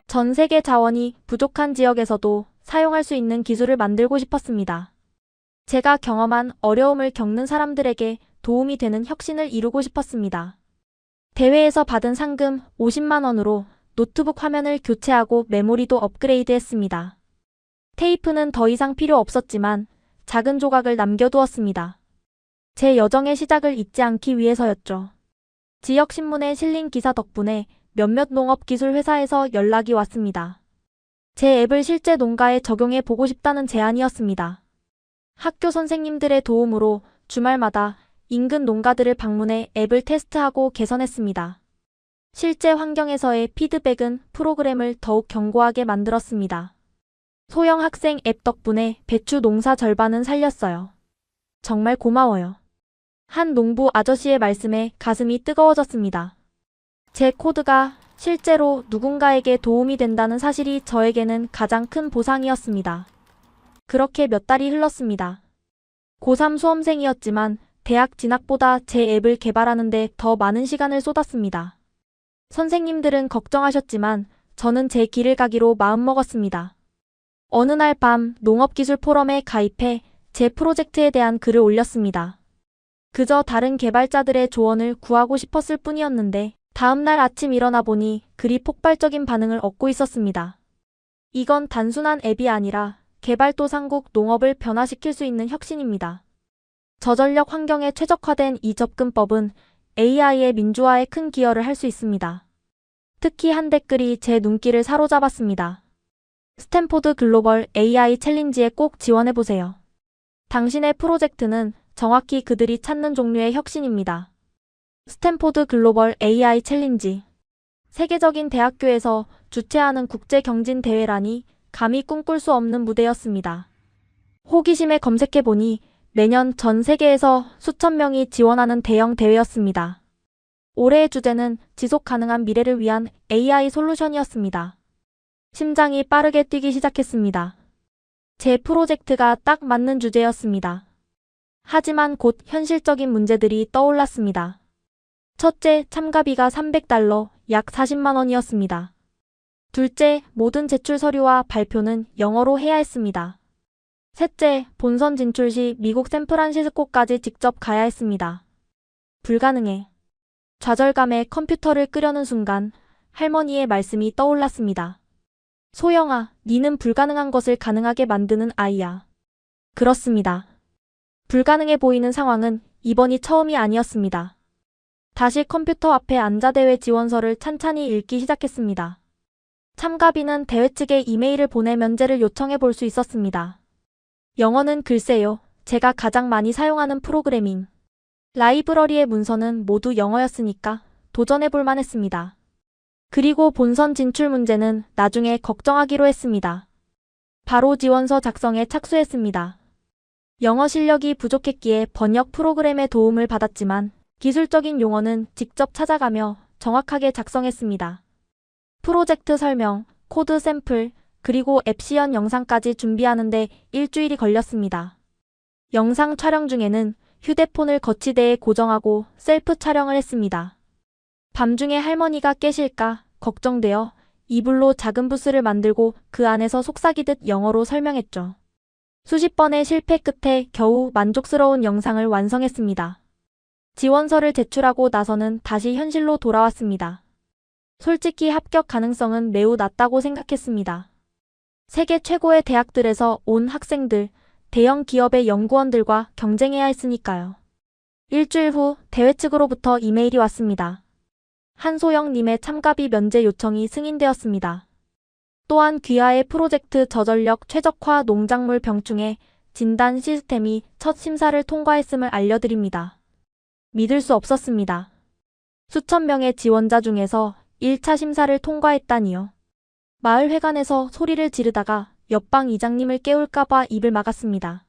전 세계 자원이 부족한 지역에서도 사용할 수 있는 기술을 만들고 싶었습니다. 제가 경험한 어려움을 겪는 사람들에게 도움이 되는 혁신을 이루고 싶었습니다. 대회에서 받은 상금 50만 원으로 노트북 화면을 교체하고 메모리도 업그레이드했습니다. 테이프는 더 이상 필요 없었지만 작은 조각을 남겨두었습니다. 제 여정의 시작을 잊지 않기 위해서였죠. 지역 신문에 실린 기사 덕분에 몇몇 농업기술 회사에서 연락이 왔습니다. 제 앱을 실제 농가에 적용해 보고 싶다는 제안이었습니다. 학교 선생님들의 도움으로 주말마다 인근 농가들을 방문해 앱을 테스트하고 개선했습니다. 실제 환경에서의 피드백은 프로그램을 더욱 견고하게 만들었습니다. 소영 학생 앱 덕분에 배추 농사 절반은 살렸어요. 정말 고마워요. 한 농부 아저씨의 말씀에 가슴이 뜨거워졌습니다. 제 코드가 실제로 누군가에게 도움이 된다는 사실이 저에게는 가장 큰 보상이었습니다. 그렇게 몇 달이 흘렀습니다. 고3 수험생이었지만 대학 진학보다 제 앱을 개발하는 데 더 많은 시간을 쏟았습니다. 선생님들은 걱정하셨지만 저는 제 길을 가기로 마음먹었습니다. 어느 날 밤 농업기술 포럼에 가입해 제 프로젝트에 대한 글을 올렸습니다. 그저 다른 개발자들의 조언을 구하고 싶었을 뿐이었는데 다음 날 아침 일어나 보니 글이 폭발적인 반응을 얻고 있었습니다. 이건 단순한 앱이 아니라 개발도상국 농업을 변화시킬 수 있는 혁신입니다. 저전력 환경에 최적화된 이 접근법은 AI의 민주화에 큰 기여를 할 수 있습니다. 특히 한 댓글이 제 눈길을 사로잡았습니다. 스탠포드 글로벌 AI 챌린지에 꼭 지원해보세요. 당신의 프로젝트는 정확히 그들이 찾는 종류의 혁신입니다. 스탠포드 글로벌 AI 챌린지. 세계적인 대학교에서 주최하는 국제 경진 대회라니 감히 꿈꿀 수 없는 무대였습니다. 호기심에 검색해보니 매년 전 세계에서 수천 명이 지원하는 대형 대회였습니다. 올해의 주제는 지속 가능한 미래를 위한 AI 솔루션이었습니다. 심장이 빠르게 뛰기 시작했습니다. 제 프로젝트가 딱 맞는 주제였습니다. 하지만 곧 현실적인 문제들이 떠올랐습니다. 첫째, 참가비가 $300, 약 40만 원이었습니다. 둘째, 모든 제출 서류와 발표는 영어로 해야 했습니다. 셋째, 본선 진출 시 미국 샌프란시스코까지 직접 가야 했습니다. 불가능해. 좌절감에 컴퓨터를 끄려는 순간 할머니의 말씀이 떠올랐습니다. 소영아, 니는 불가능한 것을 가능하게 만드는 아이야. 그렇습니다. 불가능해 보이는 상황은 이번이 처음이 아니었습니다. 다시 컴퓨터 앞에 앉아 대회 지원서를 찬찬히 읽기 시작했습니다. 참가비는 대회 측에 이메일을 보내 면제를 요청해 볼 수 있었습니다. 영어는 글쎄요, 제가 가장 많이 사용하는 프로그래밍. 라이브러리의 문서는 모두 영어였으니까 도전해 볼 만했습니다. 그리고 본선 진출 문제는 나중에 걱정하기로 했습니다. 바로 지원서 작성에 착수했습니다. 영어 실력이 부족했기에 번역 프로그램의 도움을 받았지만 기술적인 용어는 직접 찾아가며 정확하게 작성했습니다. 프로젝트 설명, 코드 샘플, 그리고 앱 시연 영상까지 준비하는데 일주일이 걸렸습니다. 영상 촬영 중에는 휴대폰을 거치대에 고정하고 셀프 촬영을 했습니다. 밤중에 할머니가 깨실까 걱정되어 이불로 작은 부스를 만들고 그 안에서 속삭이듯 영어로 설명했죠. 수십 번의 실패 끝에 겨우 만족스러운 영상을 완성했습니다. 지원서를 제출하고 나서는 다시 현실로 돌아왔습니다. 솔직히 합격 가능성은 매우 낮다고 생각했습니다. 세계 최고의 대학들에서 온 학생들, 대형 기업의 연구원들과 경쟁해야 했으니까요. 일주일 후 대회 측으로부터 이메일이 왔습니다. 한소영님의 참가비 면제 요청이 승인되었습니다. 또한 귀하의 프로젝트 저전력 최적화 농작물 병충해 진단 시스템이 첫 심사를 통과했음을 알려드립니다. 믿을 수 없었습니다. 수천 명의 지원자 중에서 1차 심사를 통과했다니요. 마을회관에서 소리를 지르다가 옆방 이장님을 깨울까봐 입을 막았습니다.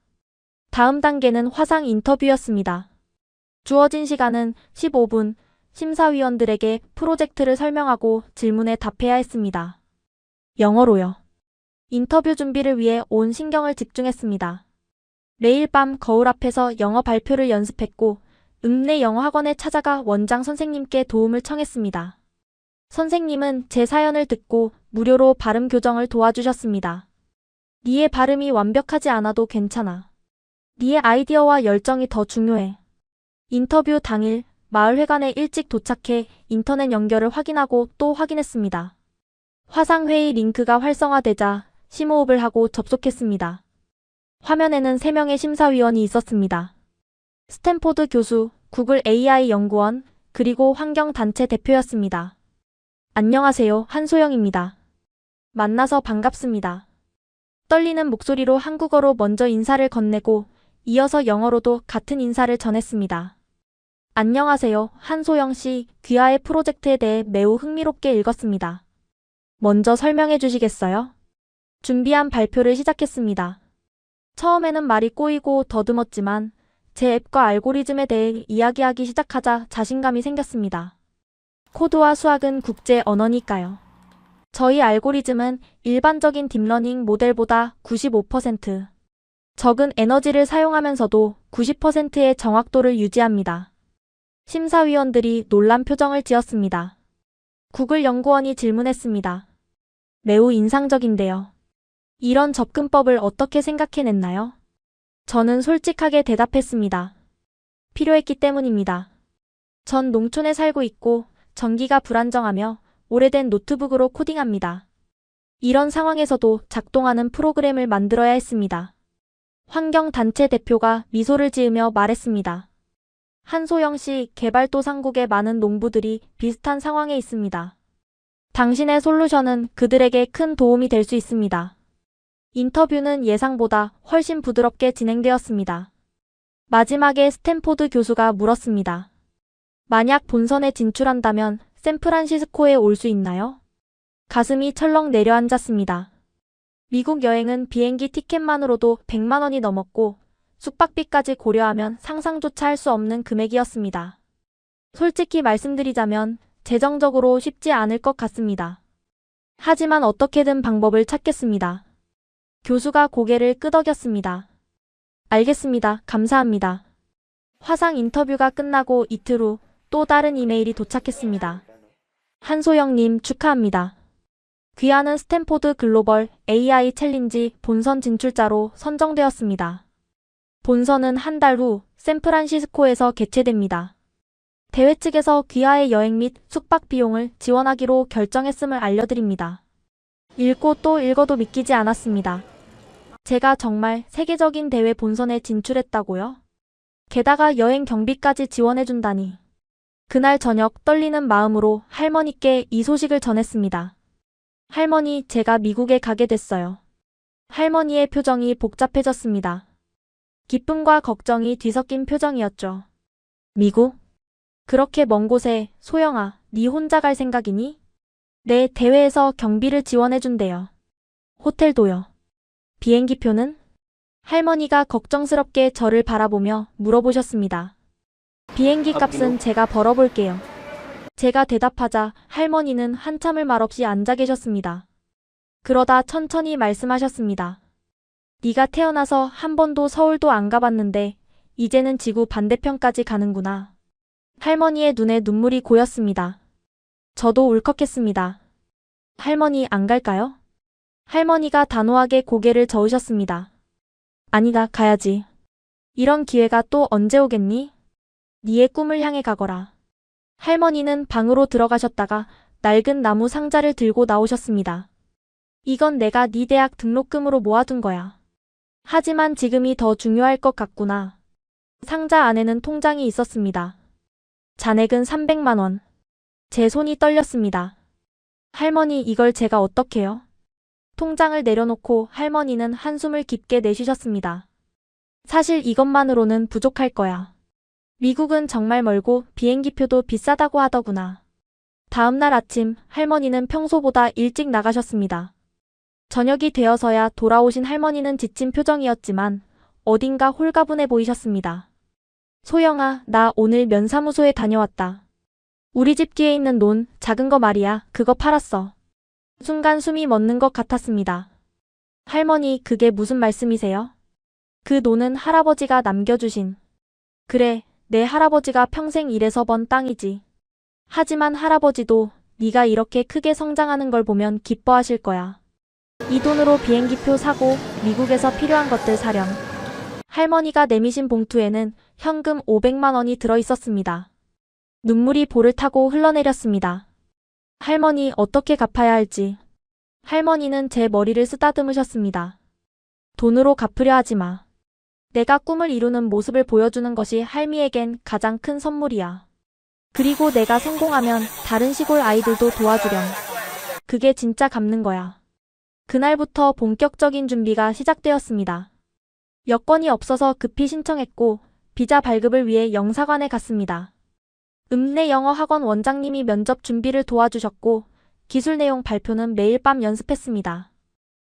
다음 단계는 화상 인터뷰였습니다. 주어진 시간은 15분, 심사위원들에게 프로젝트를 설명하고 질문에 답해야 했습니다. 영어로요. 인터뷰 준비를 위해 온 신경을 집중했습니다. 매일 밤 거울 앞에서 영어 발표를 연습했고 읍내 영어학원에 찾아가 원장 선생님께 도움을 청했습니다. 선생님은 제 사연을 듣고 무료로 발음 교정을 도와주셨습니다. 네의 발음이 완벽하지 않아도 괜찮아. 네의 아이디어와 열정이 더 중요해. 인터뷰 당일 마을회관에 일찍 도착해 인터넷 연결을 확인하고 또 확인했습니다. 화상회의 링크가 활성화되자 심호흡을 하고 접속했습니다. 화면에는 3명의 심사위원이 있었습니다. 스탠포드 교수, 구글 AI 연구원, 그리고 환경단체 대표였습니다. 안녕하세요, 한소영입니다. 만나서 반갑습니다. 떨리는 목소리로 한국어로 먼저 인사를 건네고 이어서 영어로도 같은 인사를 전했습니다. 안녕하세요, 한소영 씨. 귀하의 프로젝트에 대해 매우 흥미롭게 읽었습니다. 먼저 설명해 주시겠어요? 준비한 발표를 시작했습니다. 처음에는 말이 꼬이고 더듬었지만 제 앱과 알고리즘에 대해 이야기하기 시작하자 자신감이 생겼습니다. 코드와 수학은 국제 언어니까요. 저희 알고리즘은 일반적인 딥러닝 모델보다 95% 적은 에너지를 사용하면서도 90%의 정확도를 유지합니다. 심사위원들이 놀란 표정을 지었습니다. 구글 연구원이 질문했습니다. 매우 인상적인데요. 이런 접근법을 어떻게 생각해냈나요? 저는 솔직하게 대답했습니다. 필요했기 때문입니다. 전 농촌에 살고 있고 전기가 불안정하며 오래된 노트북으로 코딩합니다. 이런 상황에서도 작동하는 프로그램을 만들어야 했습니다. 환경단체 대표가 미소를 지으며 말했습니다. 한소영 씨, 개발도상국의 많은 농부들이 비슷한 상황에 있습니다. 당신의 솔루션은 그들에게 큰 도움이 될 수 있습니다. 인터뷰는 예상보다 훨씬 부드럽게 진행되었습니다. 마지막에 스탠포드 교수가 물었습니다. 만약 본선에 진출한다면 샌프란시스코에 올 수 있나요? 가슴이 철렁 내려앉았습니다. 미국 여행은 비행기 티켓만으로도 100만 원이 넘었고 숙박비까지 고려하면 상상조차 할 수 없는 금액이었습니다. 솔직히 말씀드리자면 재정적으로 쉽지 않을 것 같습니다. 하지만 어떻게든 방법을 찾겠습니다. 교수가 고개를 끄덕였습니다. 알겠습니다. 감사합니다. 화상 인터뷰가 끝나고 이틀 후 또 다른 이메일이 도착했습니다. 한소영님 축하합니다. 귀하는 스탠포드 글로벌 AI 챌린지 본선 진출자로 선정되었습니다. 본선은 한 달 후 샌프란시스코에서 개최됩니다. 대회 측에서 귀하의 여행 및 숙박 비용을 지원하기로 결정했음을 알려드립니다. 읽고 또 읽어도 믿기지 않았습니다. 제가 정말 세계적인 대회 본선에 진출했다고요? 게다가 여행 경비까지 지원해준다니. 그날 저녁 떨리는 마음으로 할머니께 이 소식을 전했습니다. 할머니, 제가 미국에 가게 됐어요. 할머니의 표정이 복잡해졌습니다. 기쁨과 걱정이 뒤섞인 표정이었죠. 미국? 그렇게 먼 곳에. 소영아, 네 혼자 갈 생각이니? 네, 대회에서 경비를 지원해준대요. 호텔도요. 비행기표는? 할머니가 걱정스럽게 저를 바라보며 물어보셨습니다. 비행기 값은 제가 벌어볼게요. 제가 대답하자 할머니는 한참을 말없이 앉아 계셨습니다. 그러다 천천히 말씀하셨습니다. 네가 태어나서 한 번도 서울도 안 가봤는데 이제는 지구 반대편까지 가는구나. 할머니의 눈에 눈물이 고였습니다. 저도 울컥했습니다. 할머니 안 갈까요? 할머니가 단호하게 고개를 저으셨습니다. 아니다, 가야지. 이런 기회가 또 언제 오겠니? 네의 꿈을 향해 가거라. 할머니는 방으로 들어가셨다가 낡은 나무 상자를 들고 나오셨습니다. 이건 내가 네 대학 등록금으로 모아둔 거야. 하지만 지금이 더 중요할 것 같구나. 상자 안에는 통장이 있었습니다. 잔액은 300만 원. 제 손이 떨렸습니다. 할머니, 이걸 제가 어떡해요? 통장을 내려놓고 할머니는 한숨을 깊게 내쉬셨습니다. 사실 이것만으로는 부족할 거야. 미국은 정말 멀고 비행기표도 비싸다고 하더구나. 다음 날 아침 할머니는 평소보다 일찍 나가셨습니다. 저녁이 되어서야 돌아오신 할머니는 지친 표정이었지만 어딘가 홀가분해 보이셨습니다. 소영아, 나 오늘 면사무소에 다녀왔다. 우리 집 뒤에 있는 논, 작은 거 말이야. 그거 팔았어. 순간 숨이 멎는 것 같았습니다. 할머니, 그게 무슨 말씀이세요? 그 논은 할아버지가 남겨주신. 그래, 내 할아버지가 평생 일해서 번 땅이지. 하지만 할아버지도 네가 이렇게 크게 성장하는 걸 보면 기뻐하실 거야. 이 돈으로 비행기표 사고 미국에서 필요한 것들 사렴. 할머니가 내미신 봉투에는 현금 500만 원이 들어 있었습니다. 눈물이 볼을 타고 흘러내렸습니다. 할머니, 어떻게 갚아야 할지. 할머니는 제 머리를 쓰다듬으셨습니다. 돈으로 갚으려 하지 마. 내가 꿈을 이루는 모습을 보여주는 것이 할미에겐 가장 큰 선물이야. 그리고 내가 성공하면 다른 시골 아이들도 도와주렴. 그게 진짜 갚는 거야. 그날부터 본격적인 준비가 시작되었습니다. 여권이 없어서 급히 신청했고 비자 발급을 위해 영사관에 갔습니다. 읍내 영어 학원 원장님이 면접 준비를 도와주셨고 기술 내용 발표는 매일 밤 연습했습니다.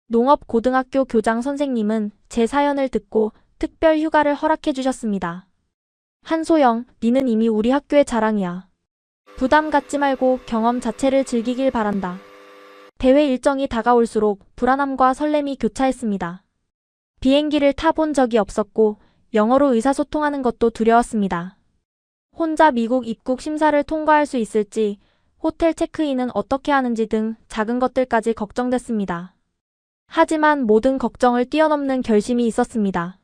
농업고등학교 교장 선생님은 제 사연을 듣고 특별 휴가를 허락해 주셨습니다. 한소영, 니는 이미 우리 학교의 자랑이야. 부담 갖지 말고 경험 자체를 즐기길 바란다. 대회 일정이 다가올수록 불안함과 설렘이 교차했습니다. 비행기를 타본 적이 없었고 영어로 의사소통하는 것도 두려웠습니다. 혼자 미국 입국 심사를 통과할 수 있을지, 호텔 체크인은 어떻게 하는지 등 작은 것들까지 걱정됐습니다. 하지만 모든 걱정을 뛰어넘는 결심이 있었습니다.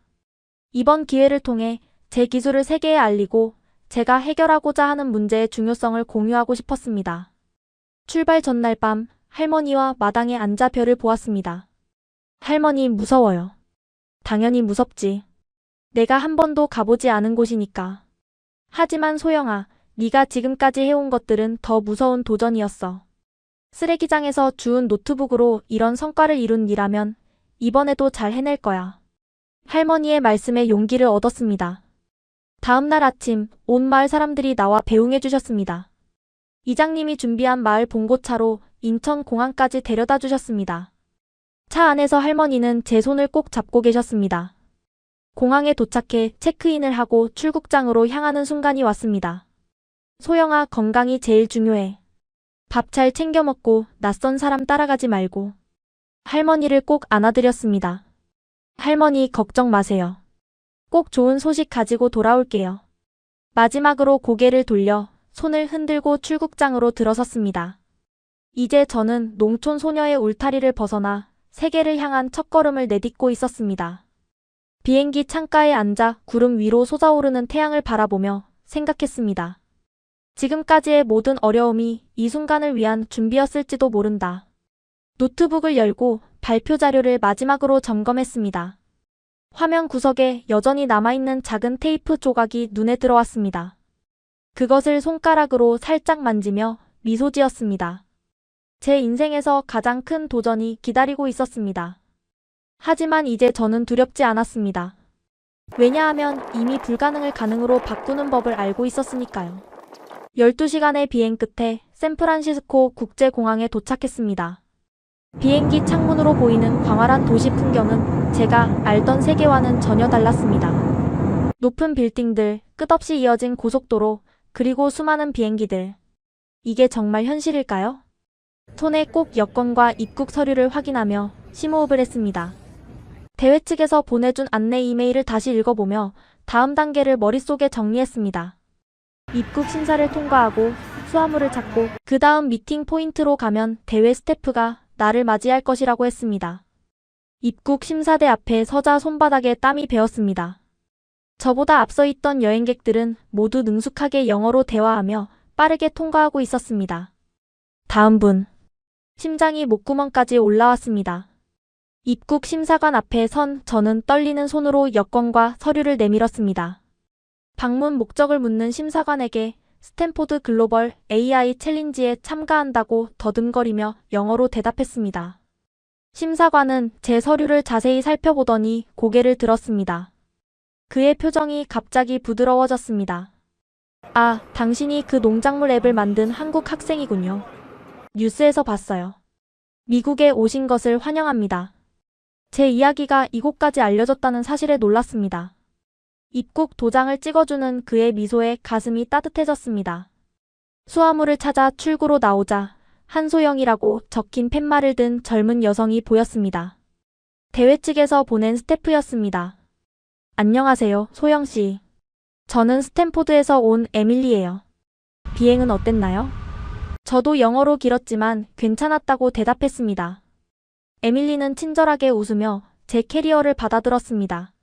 이번 기회를 통해 제 기술을 세계에 알리고 제가 해결하고자 하는 문제의 중요성을 공유하고 싶었습니다. 출발 전날 밤 할머니와 마당에 앉아 별을 보았습니다. 할머니, 무서워요. 당연히 무섭지. 내가 한 번도 가보지 않은 곳이니까. 하지만 소영아, 네가 지금까지 해온 것들은 더 무서운 도전이었어. 쓰레기장에서 주운 노트북으로 이런 성과를 이룬 니라면 이번에도 잘 해낼 거야. 할머니의 말씀에 용기를 얻었습니다. 다음 날 아침 온 마을 사람들이 나와 배웅해 주셨습니다. 이장님이 준비한 마을 봉고차로 인천공항까지 데려다 주셨습니다. 차 안에서 할머니는 제 손을 꼭 잡고 계셨습니다. 공항에 도착해 체크인을 하고 출국장으로 향하는 순간이 왔습니다. 소영아, 건강이 제일 중요해. 밥 잘 챙겨 먹고 낯선 사람 따라가지 말고. 할머니를 꼭 안아드렸습니다. 할머니, 걱정 마세요. 꼭 좋은 소식 가지고 돌아올게요. 마지막으로 고개를 돌려 손을 흔들고 출국장으로 들어섰습니다. 이제 저는 농촌 소녀의 울타리를 벗어나 세계를 향한 첫걸음을 내딛고 있었습니다. 비행기 창가에 앉아 구름 위로 솟아오르는 태양을 바라보며 생각했습니다. 지금까지의 모든 어려움이 이 순간을 위한 준비였을지도 모른다. 노트북을 열고 발표 자료를 마지막으로 점검했습니다. 화면 구석에 여전히 남아있는 작은 테이프 조각이 눈에 들어왔습니다. 그것을 손가락으로 살짝 만지며 미소 지었습니다. 제 인생에서 가장 큰 도전이 기다리고 있었습니다. 하지만 이제 저는 두렵지 않았습니다. 왜냐하면 이미 불가능을 가능으로 바꾸는 법을 알고 있었으니까요. 12시간의 비행 끝에 샌프란시스코 국제공항에 도착했습니다. 비행기 창문으로 보이는 광활한 도시 풍경은 제가 알던 세계와는 전혀 달랐습니다. 높은 빌딩들, 끝없이 이어진 고속도로, 그리고 수많은 비행기들. 이게 정말 현실일까요? 손에 꼭 여권과 입국 서류를 확인하며 심호흡을 했습니다. 대회 측에서 보내준 안내 이메일을 다시 읽어보며 다음 단계를 머릿속에 정리했습니다. 입국 심사를 통과하고 수화물을 찾고 그 다음 미팅 포인트로 가면 대회 스태프가 나를 맞이할 것이라고 했습니다. 입국 심사대 앞에 서자 손바닥에 땀이 배었습니다. 저보다 앞서 있던 여행객들은 모두 능숙하게 영어로 대화하며 빠르게 통과하고 있었습니다. 다음 분. 심장이 목구멍까지 올라왔습니다. 입국 심사관 앞에 선 저는 떨리는 손으로 여권과 서류를 내밀었습니다. 방문 목적을 묻는 심사관에게 스탠포드 글로벌 AI 챌린지에 참가한다고 더듬거리며 영어로 대답했습니다. 심사관은 제 서류를 자세히 살펴보더니 고개를 들었습니다. 그의 표정이 갑자기 부드러워졌습니다. 아, 당신이 그 농작물 앱을 만든 한국 학생이군요. 뉴스에서 봤어요. 미국에 오신 것을 환영합니다. 제 이야기가 이곳까지 알려졌다는 사실에 놀랐습니다. 입국 도장을 찍어주는 그의 미소에 가슴이 따뜻해졌습니다. 수화물을 찾아 출구로 나오자 한소영이라고 적힌 팻말을 든 젊은 여성이 보였습니다. 대회 측에서 보낸 스태프였습니다. 안녕하세요, 소영씨. 저는 스탠포드에서 온 에밀리예요. 비행은 어땠나요? 저도 영어로 길었지만 괜찮았다고 대답했습니다. 에밀리는 친절하게 웃으며 제 캐리어를 받아들었습니다.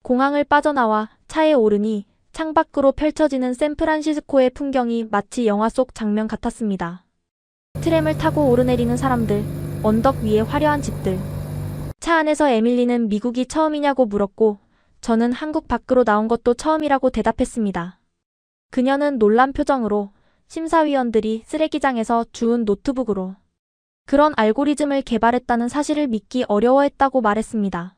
공항을 빠져나와 차에 오르니 창밖으로 펼쳐지는 샌프란시스코의 풍경이 마치 영화 속 장면 같았습니다. 트램을 타고 오르내리는 사람들, 언덕 위에 화려한 집들. 차 안에서 에밀리는 미국이 처음이냐고 물었고 저는 한국 밖으로 나온 것도 처음이라고 대답했습니다. 그녀는 놀란 표정으로 심사위원들이 쓰레기장에서 주운 노트북으로 그런 알고리즘을 개발했다는 사실을 믿기 어려워했다고 말했습니다.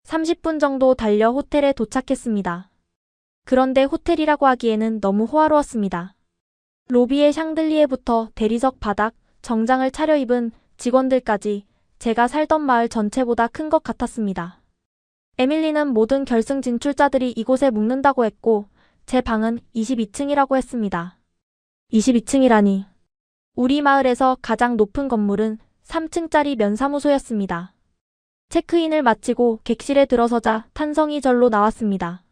30분 정도 달려 호텔에 도착했습니다. 그런데 호텔이라고 하기에는 너무 호화로웠습니다. 로비의 샹들리에부터 대리석 바닥, 정장을 차려입은 직원들까지 제가 살던 마을 전체보다 큰 것 같았습니다. 에밀리는 모든 결승 진출자들이 이곳에 묵는다고 했고 제 방은 22층이라고 했습니다. 22층이라니. 우리 마을에서 가장 높은 건물은 3층짜리 면사무소였습니다. 체크인을 마치고 객실에 들어서자 탄성이 절로 나왔습니다.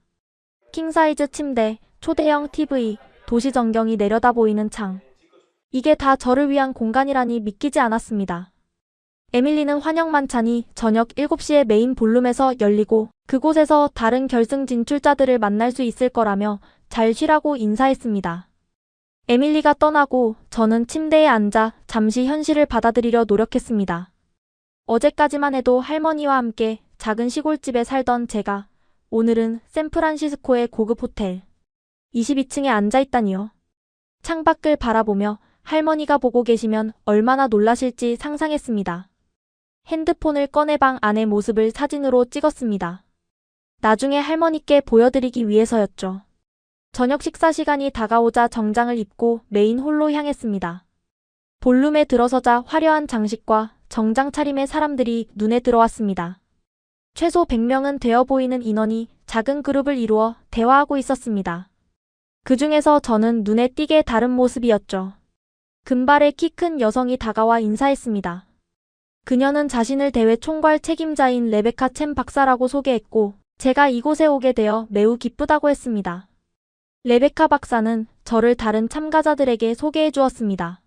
킹사이즈 침대, 초대형 TV, 도시 전경이 내려다 보이는 창. 이게 다 저를 위한 공간이라니 믿기지 않았습니다. 에밀리는 환영 만찬이 저녁 7시에 메인 볼룸에서 열리고 그곳에서 다른 결승 진출자들을 만날 수 있을 거라며 잘 쉬라고 인사했습니다. 에밀리가 떠나고 저는 침대에 앉아 잠시 현실을 받아들이려 노력했습니다. 어제까지만 해도 할머니와 함께 작은 시골집에 살던 제가 오늘은 샌프란시스코의 고급 호텔 22층에 앉아있다니요. 창밖을 바라보며 할머니가 보고 계시면 얼마나 놀라실지 상상했습니다. 핸드폰을 꺼내 방 안의 모습을 사진으로 찍었습니다. 나중에 할머니께 보여드리기 위해서였죠. 저녁 식사 시간이 다가오자 정장을 입고 메인 홀로 향했습니다. 볼룸에 들어서자 화려한 장식과 정장 차림의 사람들이 눈에 들어왔습니다. 최소 100명은 되어 보이는 인원이 작은 그룹을 이루어 대화하고 있었습니다. 그 중에서 저는 눈에 띄게 다른 모습이었죠. 금발의 키 큰 여성이 다가와 인사했습니다. 그녀는 자신을 대회 총괄 책임자인 레베카 chen 박사라고 소개했고 제가 이곳에 오게 되어 매우 기쁘다고 했습니다. 레베카 박사는 저를 다른 참가자들에게 소개해 주었습니다.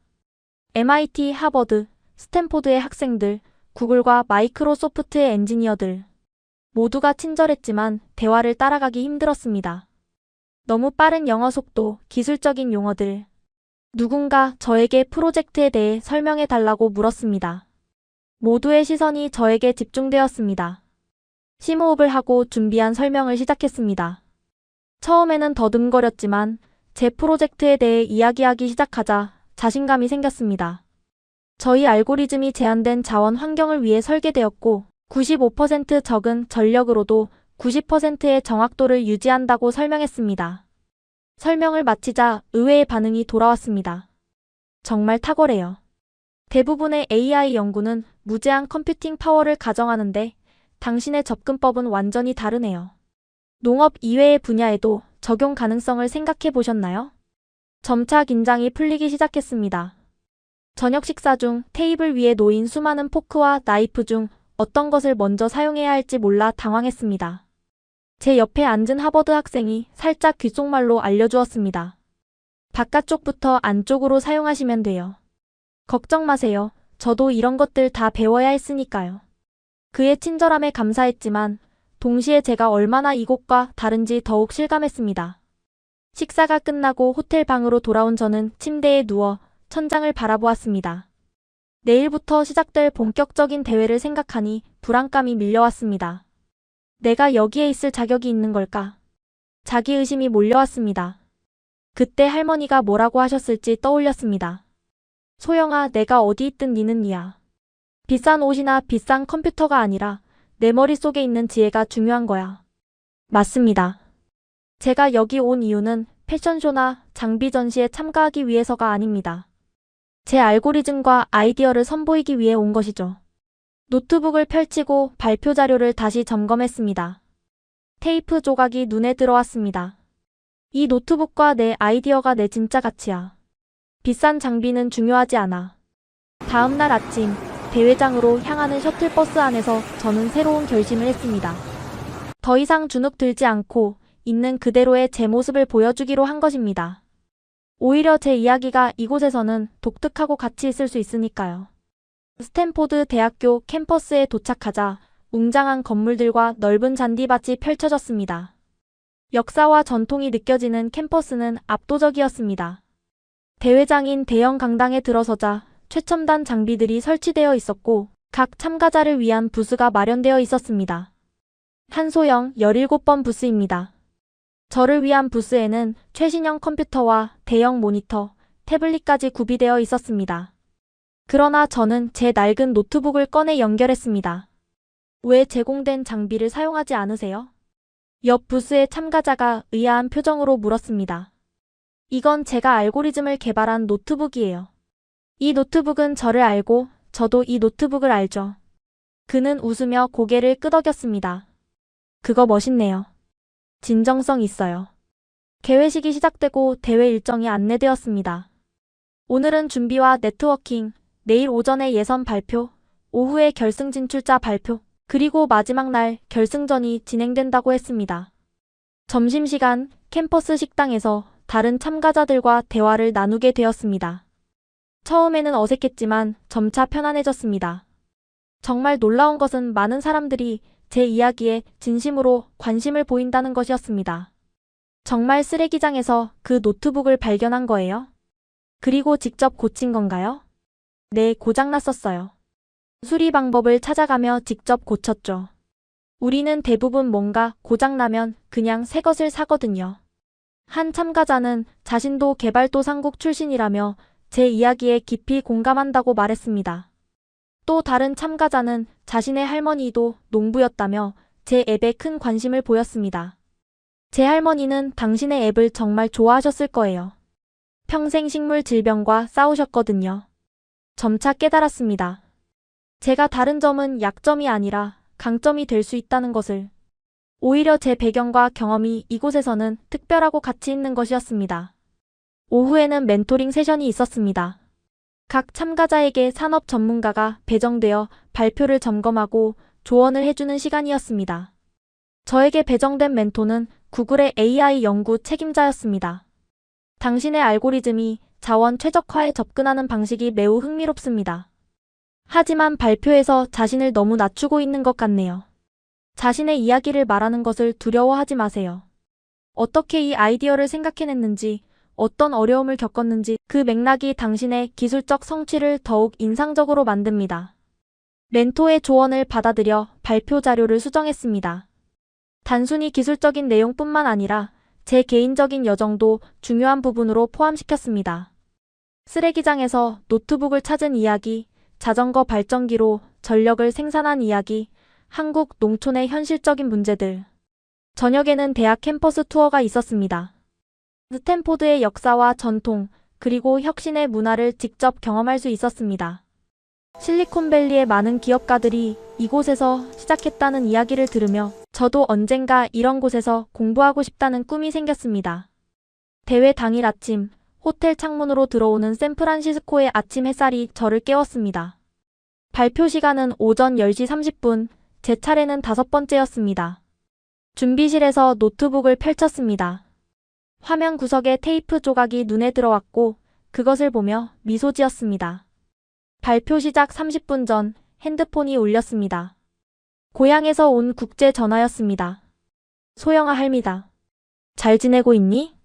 MIT, 하버드, 스탠포드의 학생들, 구글과 마이크로소프트의 엔지니어들. 모두가 친절했지만 대화를 따라가기 힘들었습니다. 너무 빠른 영어 속도, 기술적인 용어들. 누군가 저에게 프로젝트에 대해 설명해 달라고 물었습니다. 모두의 시선이 저에게 집중되었습니다. 심호흡을 하고 준비한 설명을 시작했습니다. 처음에는 더듬거렸지만 제 프로젝트에 대해 이야기하기 시작하자 자신감이 생겼습니다. 저희 알고리즘이 제한된 자원 환경을 위해 설계되었고 95% 적은 전력으로도 90%의 정확도를 유지한다고 설명했습니다. 설명을 마치자 의외의 반응이 돌아왔습니다. 정말 탁월해요. 대부분의 AI 연구는 무제한 컴퓨팅 파워를 가정하는데 당신의 접근법은 완전히 다르네요. 농업 이외의 분야에도 적용 가능성을 생각해 보셨나요? 점차 긴장이 풀리기 시작했습니다. 저녁 식사 중 테이블 위에 놓인 수많은 포크와 나이프 중 어떤 것을 먼저 사용해야 할지 몰라 당황했습니다. 제 옆에 앉은 하버드 학생이 살짝 귓속말로 알려주었습니다. 바깥쪽부터 안쪽으로 사용하시면 돼요. 걱정 마세요. 저도 이런 것들 다 배워야 했으니까요. 그의 친절함에 감사했지만 동시에 제가 얼마나 이곳과 다른지 더욱 실감했습니다. 식사가 끝나고 호텔 방으로 돌아온 저는 침대에 누워 천장을 바라보았습니다. 내일부터 시작될 본격적인 대회를 생각하니 불안감이 밀려왔습니다. 내가 여기에 있을 자격이 있는 걸까? 자기의심이 몰려왔습니다. 그때 할머니가 뭐라고 하셨을지 떠올렸습니다. 소영아, 내가 어디 있든 니는 니야. 비싼 옷이나 비싼 컴퓨터가 아니라 내 머릿속에 있는 지혜가 중요한 거야. 맞습니다. 제가 여기 온 이유는 패션쇼나 장비 전시에 참가하기 위해서가 아닙니다. 제 알고리즘과 아이디어를 선보이기 위해 온 것이죠. 노트북을 펼치고 발표 자료를 다시 점검했습니다. 테이프 조각이 눈에 들어왔습니다. 이 노트북과 내 아이디어가 내 진짜 가치야. 비싼 장비는 중요하지 않아. 다음 날 아침, 대회장으로 향하는 셔틀버스 안에서 저는 새로운 결심을 했습니다. 더 이상 주눅 들지 않고 있는 그대로의 제 모습을 보여주기로 한 것입니다. 오히려 제 이야기가 이곳에서는 독특하고 가치 있을 수 있으니까요. 스탠포드 대학교 캠퍼스에 도착하자 웅장한 건물들과 넓은 잔디밭이 펼쳐졌습니다. 역사와 전통이 느껴지는 캠퍼스는 압도적이었습니다. 대회장인 대형 강당에 들어서자 최첨단 장비들이 설치되어 있었고 각 참가자를 위한 부스가 마련되어 있었습니다. 한소영 17번 부스입니다. 저를 위한 부스에는 최신형 컴퓨터와 대형 모니터, 태블릿까지 구비되어 있었습니다. 그러나 저는 제 낡은 노트북을 꺼내 연결했습니다. 왜 제공된 장비를 사용하지 않으세요? 옆 부스의 참가자가 의아한 표정으로 물었습니다. 이건 제가 알고리즘을 개발한 노트북이에요. 이 노트북은 저를 알고 저도 이 노트북을 알죠. 그는 웃으며 고개를 끄덕였습니다. 그거 멋있네요. 진정성 있어요. 개회식이 시작되고 대회 일정이 안내되었습니다. 오늘은 준비와 네트워킹, 내일 오전에 예선 발표, 오후에 결승 진출자 발표, 그리고 마지막 날 결승전이 진행된다고 했습니다. 점심시간 캠퍼스 식당에서 다른 참가자들과 대화를 나누게 되었습니다. 처음에는 어색했지만 점차 편안해졌습니다. 정말 놀라운 것은 많은 사람들이 제 이야기에 진심으로 관심을 보인다는 것이었습니다. 정말 쓰레기장에서 그 노트북을 발견한 거예요? 그리고 직접 고친 건가요? 네, 고장났었어요. 수리 방법을 찾아가며 직접 고쳤죠. 우리는 대부분 뭔가 고장나면 그냥 새 것을 사거든요. 한 참가자는 자신도 개발도상국 출신이라며 제 이야기에 깊이 공감한다고 말했습니다. 또 다른 참가자는 자신의 할머니도 농부였다며 제 앱에 큰 관심을 보였습니다. 제 할머니는 당신의 앱을 정말 좋아하셨을 거예요. 평생 식물 질병과 싸우셨거든요. 점차 깨달았습니다. 제가 다른 점은 약점이 아니라 강점이 될 수 있다는 것을. 오히려 제 배경과 경험이 이곳에서는 특별하고 가치 있는 것이었습니다. 오후에는 멘토링 세션이 있었습니다. 각 참가자에게 산업 전문가가 배정되어 발표를 점검하고 조언을 해주는 시간이었습니다. 저에게 배정된 멘토는 구글의 AI 연구 책임자였습니다. 당신의 알고리즘이 자원 최적화에 접근하는 방식이 매우 흥미롭습니다. 하지만 발표에서 자신을 너무 낮추고 있는 것 같네요. 자신의 이야기를 말하는 것을 두려워하지 마세요. 어떻게 이 아이디어를 생각해냈는지, 어떤 어려움을 겪었는지 그 맥락이 당신의 기술적 성취를 더욱 인상적으로 만듭니다. 멘토의 조언을 받아들여 발표 자료를 수정했습니다. 단순히 기술적인 내용뿐만 아니라 제 개인적인 여정도 중요한 부분으로 포함시켰습니다. 쓰레기장에서 노트북을 찾은 이야기, 자전거 발전기로 전력을 생산한 이야기, 한국 농촌의 현실적인 문제들. 저녁에는 대학 캠퍼스 투어가 있었습니다. 스탠포드의 역사와 전통, 그리고 혁신의 문화를 직접 경험할 수 있었습니다. 실리콘밸리의 많은 기업가들이 이곳에서 시작했다는 이야기를 들으며 저도 언젠가 이런 곳에서 공부하고 싶다는 꿈이 생겼습니다. 대회 당일 아침, 호텔 창문으로 들어오는 샌프란시스코의 아침 햇살이 저를 깨웠습니다. 발표 시간은 오전 10시 30분, 제 차례는 5번째였습니다. 준비실에서 노트북을 펼쳤습니다. 화면 구석에 테이프 조각이 눈에 들어왔고 그것을 보며 미소 지었습니다. 발표 시작 30분 전 핸드폰이 울렸습니다. 고향에서 온 국제 전화였습니다. 소영아 할미다. 잘 지내고 있니?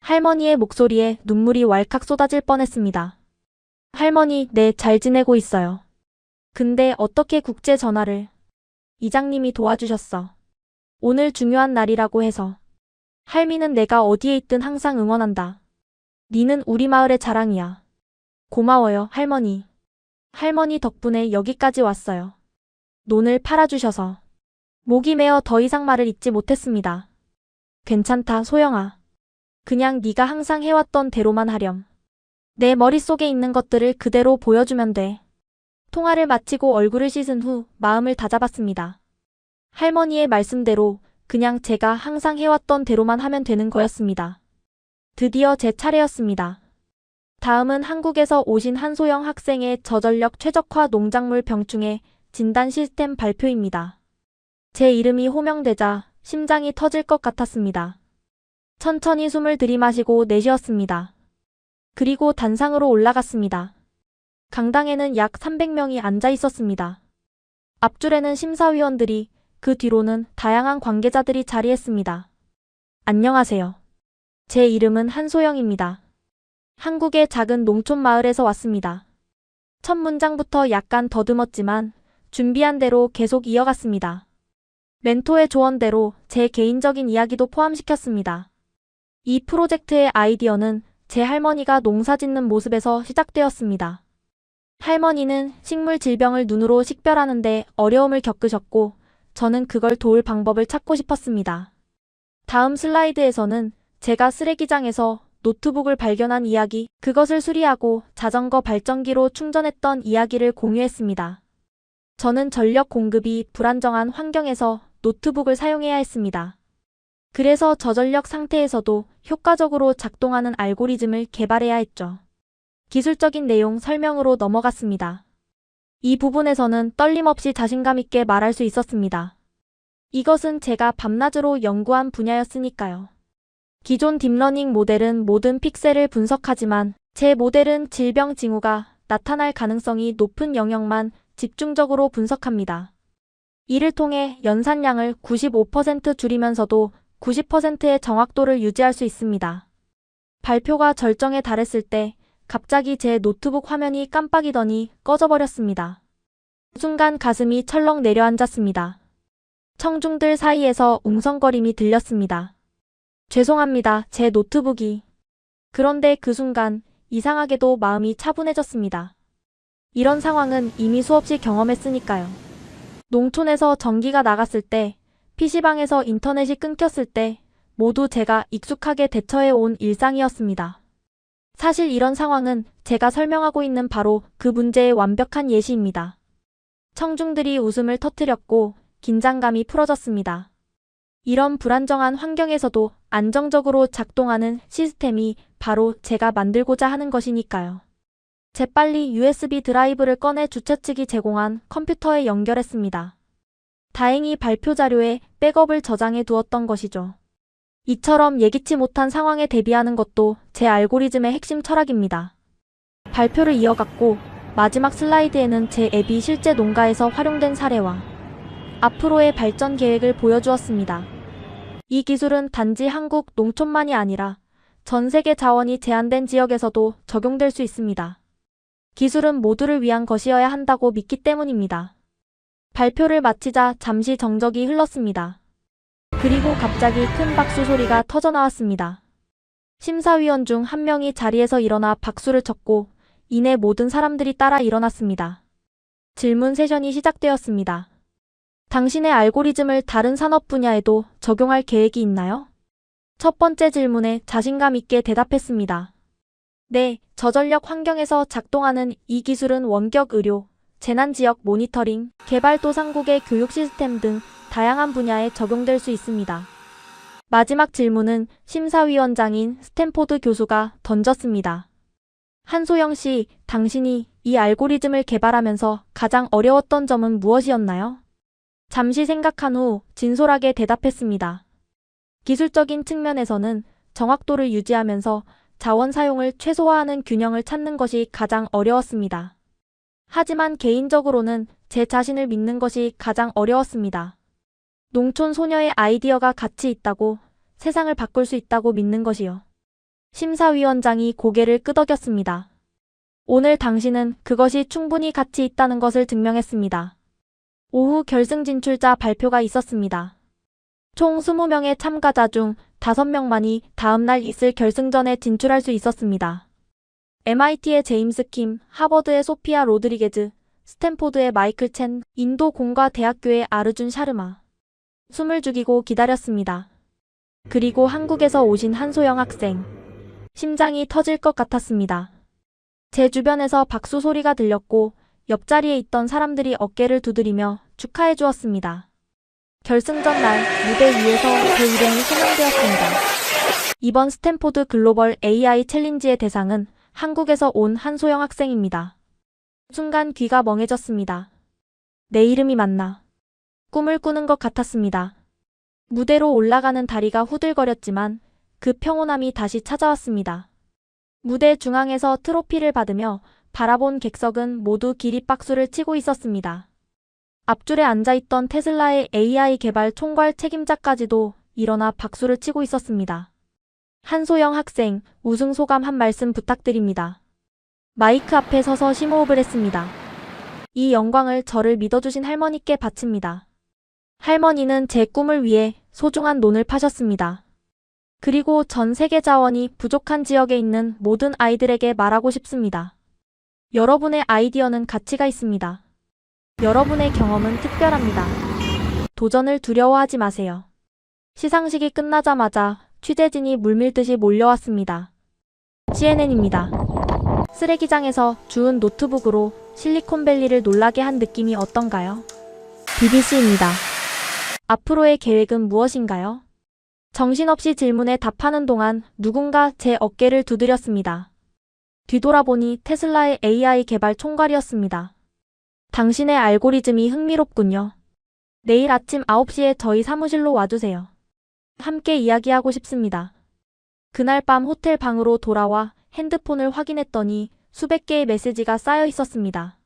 할머니의 목소리에 눈물이 왈칵 쏟아질 뻔했습니다. 할머니, 네, 잘 지내고 있어요. 근데 어떻게 국제 전화를? 이장님이 도와주셨어. 오늘 중요한 날이라고 해서. 할미는 내가 어디에 있든 항상 응원한다. 니는 우리 마을의 자랑이야. 고마워요, 할머니. 할머니 덕분에 여기까지 왔어요. 논을 팔아주셔서. 목이 메어 더 이상 말을 잇지 못했습니다. 괜찮다, 소영아. 그냥 네가 항상 해왔던 대로만 하렴. 내 머릿속에 있는 것들을 그대로 보여주면 돼. 통화를 마치고 얼굴을 씻은 후 마음을 다잡았습니다. 할머니의 말씀대로 그냥 제가 항상 해왔던 대로만 하면 되는 거였습니다. 드디어 제 차례였습니다. 다음은 한국에서 오신 한소영 학생의 저전력 최적화 농작물 병충해 진단 시스템 발표입니다. 제 이름이 호명되자 심장이 터질 것 같았습니다. 천천히 숨을 들이마시고 내쉬었습니다. 그리고 단상으로 올라갔습니다. 강당에는 약 300명이 앉아 있었습니다. 앞줄에는 심사위원들이, 그 뒤로는 다양한 관계자들이 자리했습니다. 안녕하세요. 제 이름은 한소영입니다. 한국의 작은 농촌 마을에서 왔습니다. 첫 문장부터 약간 더듬었지만 준비한 대로 계속 이어갔습니다. 멘토의 조언대로 제 개인적인 이야기도 포함시켰습니다. 이 프로젝트의 아이디어는 제 할머니가 농사 짓는 모습에서 시작되었습니다. 할머니는 식물 질병을 눈으로 식별하는데 어려움을 겪으셨고 저는 그걸 도울 방법을 찾고 싶었습니다. 다음 슬라이드에서는 제가 쓰레기장에서 노트북을 발견한 이야기, 그것을 수리하고 자전거 발전기로 충전했던 이야기를 공유했습니다. 저는 전력 공급이 불안정한 환경에서 노트북을 사용해야 했습니다. 그래서 저전력 상태에서도 효과적으로 작동하는 알고리즘을 개발해야 했죠. 기술적인 내용 설명으로 넘어갔습니다. 이 부분에서는 떨림없이 자신감 있게 말할 수 있었습니다. 이것은 제가 밤낮으로 연구한 분야였으니까요. 기존 딥러닝 모델은 모든 픽셀을 분석하지만 제 모델은 질병 징후가 나타날 가능성이 높은 영역만 집중적으로 분석합니다. 이를 통해 연산량을 95% 줄이면서도 90%의 정확도를 유지할 수 있습니다. 발표가 절정에 달했을 때 갑자기 제 노트북 화면이 깜빡이더니 꺼져버렸습니다. 순간 가슴이 철렁 내려앉았습니다. 청중들 사이에서 웅성거림이 들렸습니다. 죄송합니다, 제 노트북이. 그런데 그 순간 이상하게도 마음이 차분해졌습니다. 이런 상황은 이미 수없이 경험했으니까요. 농촌에서 전기가 나갔을 때, PC방에서 인터넷이 끊겼을 때 모두 제가 익숙하게 대처해온 일상이었습니다. 사실 이런 상황은 제가 설명하고 있는 바로 그 문제의 완벽한 예시입니다. 청중들이 웃음을 터뜨렸고 긴장감이 풀어졌습니다. 이런 불안정한 환경에서도 안정적으로 작동하는 시스템이 바로 제가 만들고자 하는 것이니까요. 재빨리 USB 드라이브를 꺼내 주최 측이 제공한 컴퓨터에 연결했습니다. 다행히 발표 자료에 백업을 저장해 두었던 것이죠. 이처럼 예기치 못한 상황에 대비하는 것도 제 알고리즘의 핵심 철학입니다. 발표를 이어갔고 마지막 슬라이드에는 제 앱이 실제 농가에서 활용된 사례와 앞으로의 발전 계획을 보여주었습니다. 이 기술은 단지 한국 농촌만이 아니라 전 세계 자원이 제한된 지역에서도 적용될 수 있습니다. 기술은 모두를 위한 것이어야 한다고 믿기 때문입니다. 발표를 마치자 잠시 정적이 흘렀습니다. 그리고 갑자기 큰 박수 소리가 터져나왔습니다. 심사위원 중 한 명이 자리에서 일어나 박수를 쳤고 이내 모든 사람들이 따라 일어났습니다. 질문 세션이 시작되었습니다. 당신의 알고리즘을 다른 산업 분야에도 적용할 계획이 있나요? 첫 번째 질문에 자신감 있게 대답했습니다. 네, 저전력 환경에서 작동하는 이 기술은 원격 의료, 재난지역 모니터링, 개발도상국의 교육 시스템 등 다양한 분야에 적용될 수 있습니다. 마지막 질문은 심사위원장인 스탠포드 교수가 던졌습니다. 한소영 씨, 당신이 이 알고리즘을 개발하면서 가장 어려웠던 점은 무엇이었나요? 잠시 생각한 후 진솔하게 대답했습니다. 기술적인 측면에서는 정확도를 유지하면서 자원 사용을 최소화하는 균형을 찾는 것이 가장 어려웠습니다. 하지만 개인적으로는 제 자신을 믿는 것이 가장 어려웠습니다. 농촌 소녀의 아이디어가 가치 있다고, 세상을 바꿀 수 있다고 믿는 것이요. 심사위원장이 고개를 끄덕였습니다. 오늘 당신은 그것이 충분히 가치 있다는 것을 증명했습니다. 오후 결승 진출자 발표가 있었습니다. 총 20명의 참가자 중 5명만이 다음날 있을 결승전에 진출할 수 있었습니다. MIT의 제임스 킴, 하버드의 소피아 로드리게즈, 스탠포드의 마이클 첸, 인도 공과 대학교의 아르준 샤르마. 숨을 죽이고 기다렸습니다. 그리고 한국에서 오신 한소영 학생. 심장이 터질 것 같았습니다. 제 주변에서 박수 소리가 들렸고 옆자리에 있던 사람들이 어깨를 두드리며 축하해 주었습니다. 결승전 날 무대 위에서 제 이름이 소명되었습니다. 이번 스탠포드 글로벌 AI 챌린지의 대상은 한국에서 온 한소영 학생입니다. 순간 귀가 멍해졌습니다. 내 이름이 맞나? 꿈을 꾸는 것 같았습니다. 무대로 올라가는 다리가 후들거렸지만 그 평온함이 다시 찾아왔습니다. 무대 중앙에서 트로피를 받으며 바라본 객석은 모두 기립박수를 치고 있었습니다. 앞줄에 앉아있던 테슬라의 AI 개발 총괄 책임자까지도 일어나 박수를 치고 있었습니다. 한소영 학생, 우승 소감 한 말씀 부탁드립니다. 마이크 앞에 서서 심호흡을 했습니다. 이 영광을 저를 믿어주신 할머니께 바칩니다. 할머니는 제 꿈을 위해 소중한 논을 파셨습니다. 그리고 전 세계 자원이 부족한 지역에 있는 모든 아이들에게 말하고 싶습니다. 여러분의 아이디어는 가치가 있습니다. 여러분의 경험은 특별합니다. 도전을 두려워하지 마세요. 시상식이 끝나자마자 취재진이 물밀듯이 몰려왔습니다. CNN입니다. 쓰레기장에서 주운 노트북으로 실리콘밸리를 놀라게 한 느낌이 어떤가요? BBC입니다. 앞으로의 계획은 무엇인가요? 정신없이 질문에 답하는 동안 누군가 제 어깨를 두드렸습니다. 뒤돌아보니 테슬라의 AI 개발 총괄이었습니다. 당신의 알고리즘이 흥미롭군요. 내일 아침 9시에 저희 사무실로 와주세요. 함께 이야기하고 싶습니다. 그날 밤 호텔 방으로 돌아와 핸드폰을 확인했더니 수백 개의 메시지가 쌓여 있었습니다.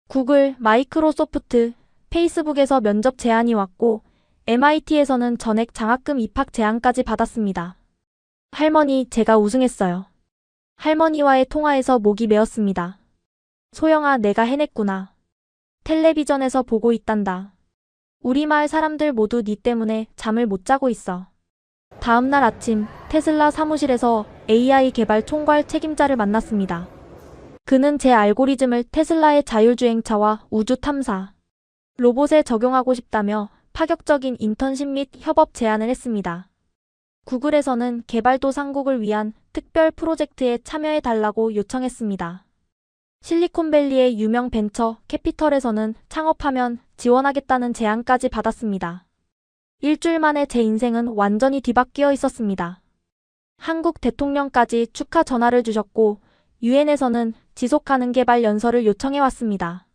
구글, 마이크로소프트, 페이스북에서 면접 제안이 왔고 MIT에서는 전액 장학금 입학 제안까지 받았습니다. 할머니, 제가 우승했어요. 할머니와의 통화에서 목이 메었습니다. 소영아, 내가 해냈구나. 텔레비전에서 보고 있단다. 우리 마을 사람들 모두 네 때문에 잠을 못 자고 있어. 다음 날 아침 테슬라 사무실에서 AI 개발 총괄 책임자를 만났습니다. 그는 제 알고리즘을 테슬라의 자율주행차와 우주 탐사, 로봇에 적용하고 싶다며 파격적인 인턴십 및 협업 제안을 했습니다. 구글에서는 개발도상국을 위한 특별 프로젝트에 참여해달라고 요청했습니다. 실리콘밸리의 유명 벤처 캐피털에서는 창업하면 지원하겠다는 제안까지 받았습니다. 일주일 만에 제 인생은 완전히 뒤바뀌어 있었습니다. 한국 대통령까지 축하 전화를 주셨고 유엔에서는 지속가능 개발 연설을 요청해왔습니다.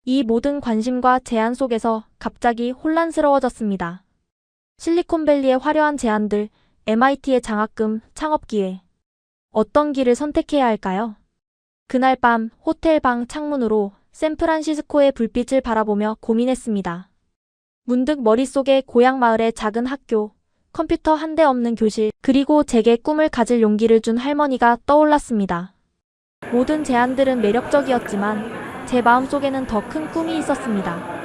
이 모든 관심과 제안 속에서 갑자기 혼란스러워졌습니다. 실리콘밸리의 화려한 제안들, MIT의 장학금, 창업기회. 어떤 길을 선택해야 할까요? 그날 밤 호텔 방 창문으로 샌프란시스코의 불빛을 바라보며 고민했습니다. 문득 머릿속에 고향 마을의 작은 학교, 컴퓨터 한 대 없는 교실, 그리고 제게 꿈을 가질 용기를 준 할머니가 떠올랐습니다. 모든 제안들은 매력적이었지만 제 마음속에는 더 큰 꿈이 있었습니다.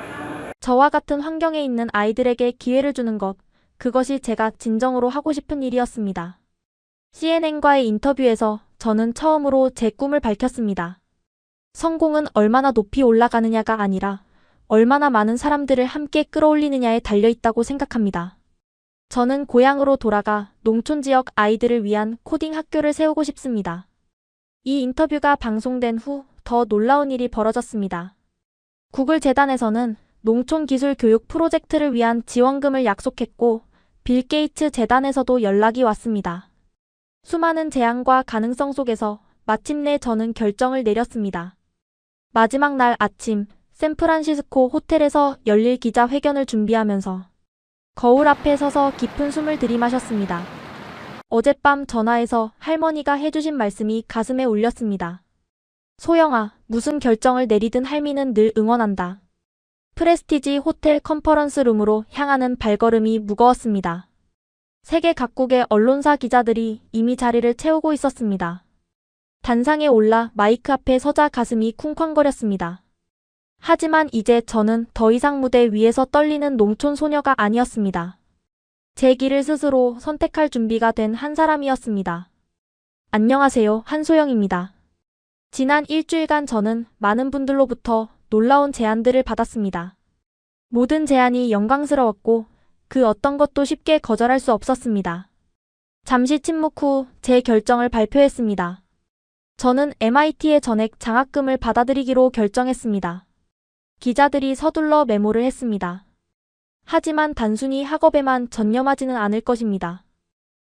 저와 같은 환경에 있는 아이들에게 기회를 주는 것, 그것이 제가 진정으로 하고 싶은 일이었습니다. CNN과의 인터뷰에서 저는 처음으로 제 꿈을 밝혔습니다. 성공은 얼마나 높이 올라가느냐가 아니라 얼마나 많은 사람들을 함께 끌어올리느냐에 달려있다고 생각합니다. 저는 고향으로 돌아가 농촌 지역 아이들을 위한 코딩 학교를 세우고 싶습니다. 이 인터뷰가 방송된 후 더 놀라운 일이 벌어졌습니다. 구글 재단에서는 농촌 기술 교육 프로젝트를 위한 지원금을 약속했고 빌 게이츠 재단에서도 연락이 왔습니다. 수많은 제안과 가능성 속에서 마침내 저는 결정을 내렸습니다. 마지막 날 아침 샌프란시스코 호텔에서 열릴 기자회견을 준비하면서 거울 앞에 서서 깊은 숨을 들이마셨습니다. 어젯밤 전화에서 할머니가 해주신 말씀이 가슴에 울렸습니다. 소영아, 무슨 결정을 내리든 할미는 늘 응원한다. 프레스티지 호텔 컨퍼런스 룸으로 향하는 발걸음이 무거웠습니다. 세계 각국의 언론사 기자들이 이미 자리를 채우고 있었습니다. 단상에 올라 마이크 앞에 서자 가슴이 쿵쾅거렸습니다. 하지만 이제 저는 더 이상 무대 위에서 떨리는 농촌 소녀가 아니었습니다. 제 길을 스스로 선택할 준비가 된 한 사람이었습니다. 안녕하세요, 한소영입니다. 지난 일주일간 저는 많은 분들로부터 놀라운 제안들을 받았습니다. 모든 제안이 영광스러웠고 그 어떤 것도 쉽게 거절할 수 없었습니다. 잠시 침묵 후 제 결정을 발표했습니다. 저는 MIT의 전액 장학금을 받아들이기로 결정했습니다. 기자들이 서둘러 메모를 했습니다. 하지만 단순히 학업에만 전념하지는 않을 것입니다.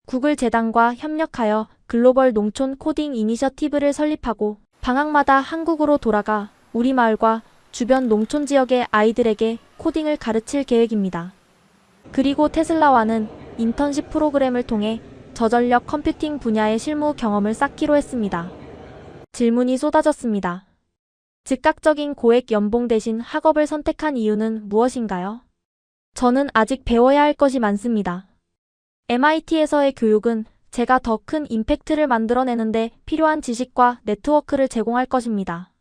구글 재단과 협력하여 글로벌 농촌 코딩 이니셔티브를 설립하고 방학마다 한국으로 돌아가 우리 마을과 주변 농촌 지역의 아이들에게 코딩을 가르칠 계획입니다. 그리고 테슬라와는 인턴십 프로그램을 통해 저전력 컴퓨팅 분야의 실무 경험을 쌓기로 했습니다. 질문이 쏟아졌습니다. 즉각적인 고액 연봉 대신 학업을 선택한 이유는 무엇인가요? 저는 아직 배워야 할 것이 많습니다. MIT에서의 교육은 제가 더 큰 임팩트를 만들어내는데 필요한 지식과 네트워크를 제공할 것입니다.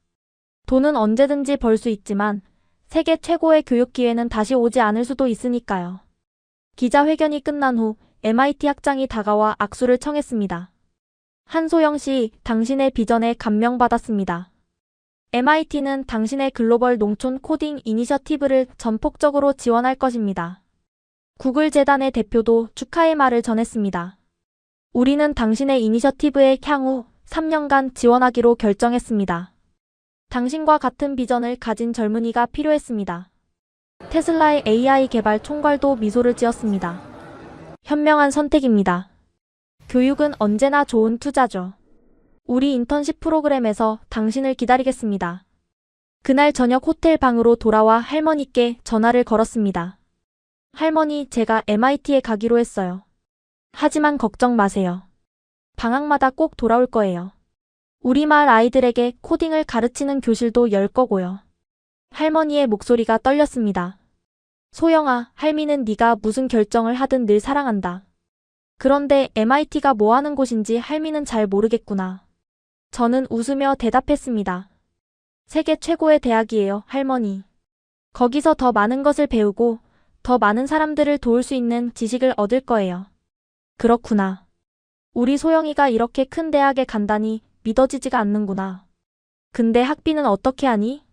돈은 언제든지 벌 수 있지만 세계 최고의 교육 기회는 다시 오지 않을 수도 있으니까요. 기자회견이 끝난 후 MIT 학장이 다가와 악수를 청했습니다. 한소영 씨, 당신의 비전에 감명받았습니다. MIT는 당신의 글로벌 농촌 코딩 이니셔티브를 전폭적으로 지원할 것입니다. 구글 재단의 대표도 축하의 말을 전했습니다. 우리는 당신의 이니셔티브에 향후 3년간 지원하기로 결정했습니다. 당신과 같은 비전을 가진 젊은이가 필요했습니다. 테슬라의 AI 개발 총괄도 미소를 지었습니다. 현명한 선택입니다. 교육은 언제나 좋은 투자죠. 우리 인턴십 프로그램에서 당신을 기다리겠습니다. 그날 저녁 호텔 방으로 돌아와 할머니께 전화를 걸었습니다. 할머니, 제가 MIT에 가기로 했어요. 하지만 걱정 마세요. 방학마다 꼭 돌아올 거예요. 우리 마을 아이들에게 코딩을 가르치는 교실도 열 거고요. 할머니의 목소리가 떨렸습니다. 소영아, 할미는 네가 무슨 결정을 하든 늘 사랑한다. 그런데 MIT가 뭐 하는 곳인지 할미는 잘 모르겠구나. 저는 웃으며 대답했습니다. 세계 최고의 대학이에요, 할머니. 거기서 더 많은 것을 배우고 더 많은 사람들을 도울 수 있는 지식을 얻을 거예요. 그렇구나. 우리 소영이가 이렇게 큰 대학에 간다니 믿어지지가 않는구나. 근데 학비는 어떻게 하니?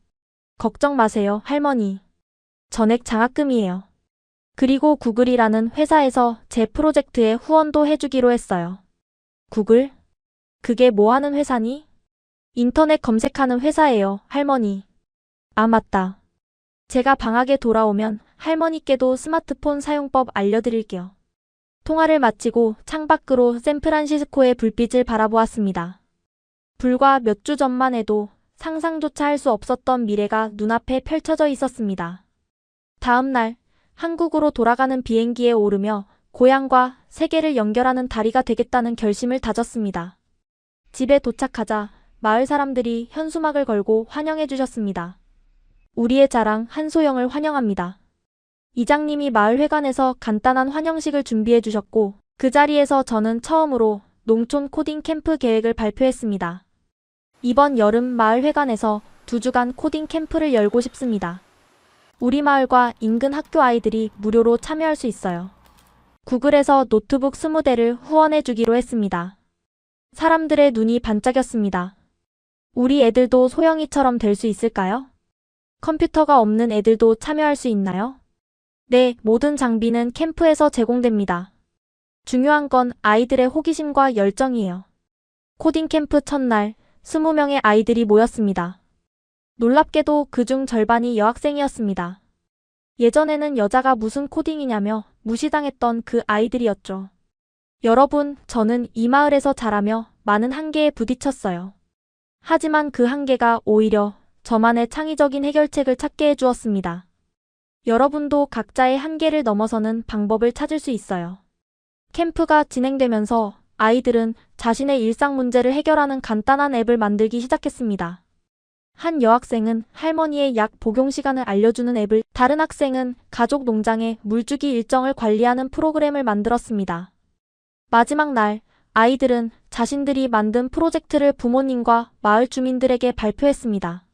걱정 마세요, 할머니. 전액 장학금이에요. 그리고 구글이라는 회사에서 제 프로젝트에 후원도 해주기로 했어요. 구글? 그게 뭐 하는 회사니? 인터넷 검색하는 회사예요, 할머니. 아, 맞다. 제가 방학에 돌아오면 할머니께도 스마트폰 사용법 알려드릴게요. 통화를 마치고 창밖으로 샌프란시스코의 불빛을 바라보았습니다. 불과 몇 주 전만 해도 상상조차 할 수 없었던 미래가 눈앞에 펼쳐져 있었습니다. 다음 날, 한국으로 돌아가는 비행기에 오르며 고향과 세계를 연결하는 다리가 되겠다는 결심을 다졌습니다. 집에 도착하자 마을 사람들이 현수막을 걸고 환영해 주셨습니다. 우리의 자랑 한소영을 환영합니다. 이장님이 마을 회관에서 간단한 환영식을 준비해 주셨고 그 자리에서 저는 처음으로 농촌 코딩 캠프 계획을 발표했습니다. 이번 여름 마을 회관에서 2주간 코딩 캠프를 열고 싶습니다. 우리 마을과 인근 학교 아이들이 무료로 참여할 수 있어요. 구글에서 노트북 20대를 후원해 주기로 했습니다. 사람들의 눈이 반짝였습니다. 우리 애들도 소영이처럼 될 수 있을까요? 컴퓨터가 없는 애들도 참여할 수 있나요? 네, 모든 장비는 캠프에서 제공됩니다. 중요한 건 아이들의 호기심과 열정이에요. 코딩 캠프 첫날, 20명의 아이들이 모였습니다. 놀랍게도 그중 절반이 여학생이었습니다. 예전에는 여자가 무슨 코딩이냐며 무시당했던 그 아이들이었죠. 여러분, 저는 이 마을에서 자라며 많은 한계에 부딪혔어요. 하지만 그 한계가 오히려 저만의 창의적인 해결책을 찾게 해주었습니다. 여러분도 각자의 한계를 넘어서는 방법을 찾을 수 있어요. 캠프가 진행되면서 아이들은 자신의 일상 문제를 해결하는 간단한 앱을 만들기 시작했습니다. 한 여학생은 할머니의 약 복용 시간을 알려주는 앱을, 다른 학생은 가족 농장의 물주기 일정을 관리하는 프로그램을 만들었습니다. 마지막 날, 아이들은 자신들이 만든 프로젝트를 부모님과 마을 주민들에게 발표했습니다.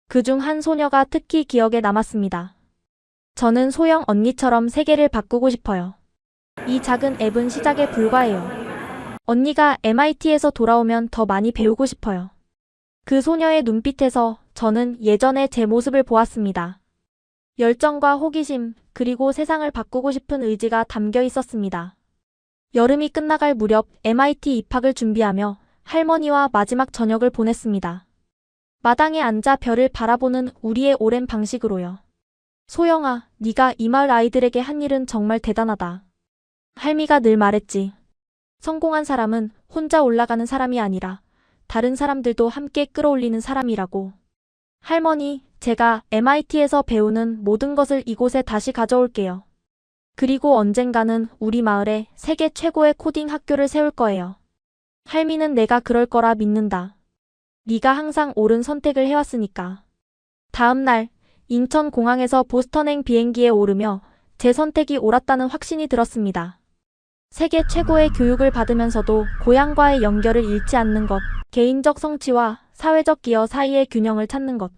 그중 한 소녀가 특히 기억에 남았습니다. 저는 소영 언니처럼 세계를 바꾸고 싶어요. 이 작은 앱은 시작에 불과해요. 언니가 MIT에서 돌아오면 더 많이 배우고 싶어요. 그 소녀의 눈빛에서 저는 예전의 제 모습을 보았습니다. 열정과 호기심, 그리고 세상을 바꾸고 싶은 의지가 담겨 있었습니다. 여름이 끝나갈 무렵 MIT 입학을 준비하며 할머니와 마지막 저녁을 보냈습니다. 마당에 앉아 별을 바라보는 우리의 오랜 방식으로요. 소영아, 네가 이 마을 아이들에게 한 일은 정말 대단하다. 할미가 늘 말했지. 성공한 사람은 혼자 올라가는 사람이 아니라 다른 사람들도 함께 끌어올리는 사람이라고. 할머니, 제가 MIT에서 배우는 모든 것을 이곳에 다시 가져올게요. 그리고 언젠가는 우리 마을에 세계 최고의 코딩 학교를 세울 거예요. 할미는 내가 그럴 거라 믿는다. 네가 항상 옳은 선택을 해왔으니까. 다음 날, 인천공항에서 보스턴행 비행기에 오르며 제 선택이 옳았다는 확신이 들었습니다. 세계 최고의 교육을 받으면서도 고향과의 연결을 잃지 않는 것, 개인적 성취와 사회적 기여 사이의 균형을 찾는 것.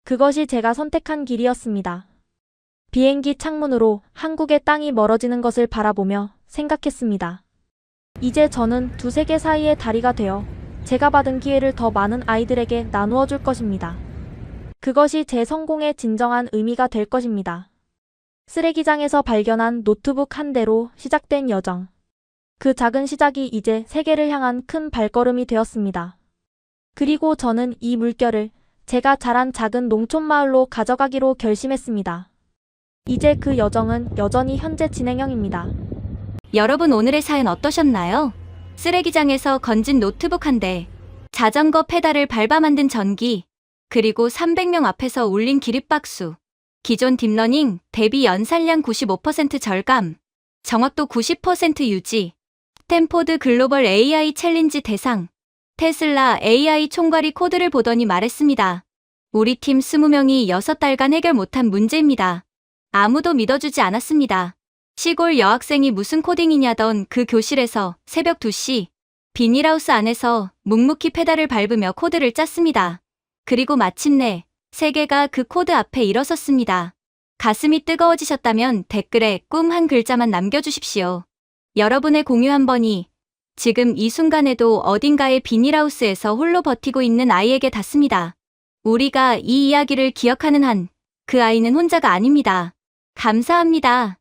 그것이 제가 선택한 길이었습니다. 비행기 창문으로 한국의 땅이 멀어지는 것을 바라보며 생각했습니다. 이제 저는 두 세계 사이의 다리가 되어 제가 받은 기회를 더 많은 아이들에게 나누어 줄 것입니다. 그것이 제 성공의 진정한 의미가 될 것입니다. 쓰레기장에서 발견한 노트북 한 대로 시작된 여정. 그 작은 시작이 이제 세계를 향한 큰 발걸음이 되었습니다. 그리고 저는 이 물결을 제가 자란 작은 농촌 마을로 가져가기로 결심했습니다. 이제 그 여정은 여전히 현재 진행형입니다. 여러분 오늘의 사연 어떠셨나요? 쓰레기장에서 건진 노트북 한 대, 자전거 페달을 밟아 만든 전기, 그리고 300명 앞에서 울린 기립박수. 기존 딥러닝 대비 연산량 95% 절감, 정확도 90% 유지. 스탠포드 글로벌 AI 챌린지 대상. 테슬라 AI 총괄이 코드를 보더니 말했습니다. 우리 팀 20명이 6달간 해결 못한 문제입니다. 아무도 믿어주지 않았습니다. 시골 여학생이 무슨 코딩이냐던 그 교실에서 새벽 2시 비닐하우스 안에서 묵묵히 페달을 밟으며 코드를 짰습니다. 그리고 마침내 세계가 그 코드 앞에 일어섰습니다. 가슴이 뜨거워지셨다면 댓글에 꿈 한 글자만 남겨주십시오. 여러분의 공유 한 번이 지금 이 순간에도 어딘가의 비닐하우스에서 홀로 버티고 있는 아이에게 닿습니다. 우리가 이 이야기를 기억하는 한 그 아이는 혼자가 아닙니다. 감사합니다.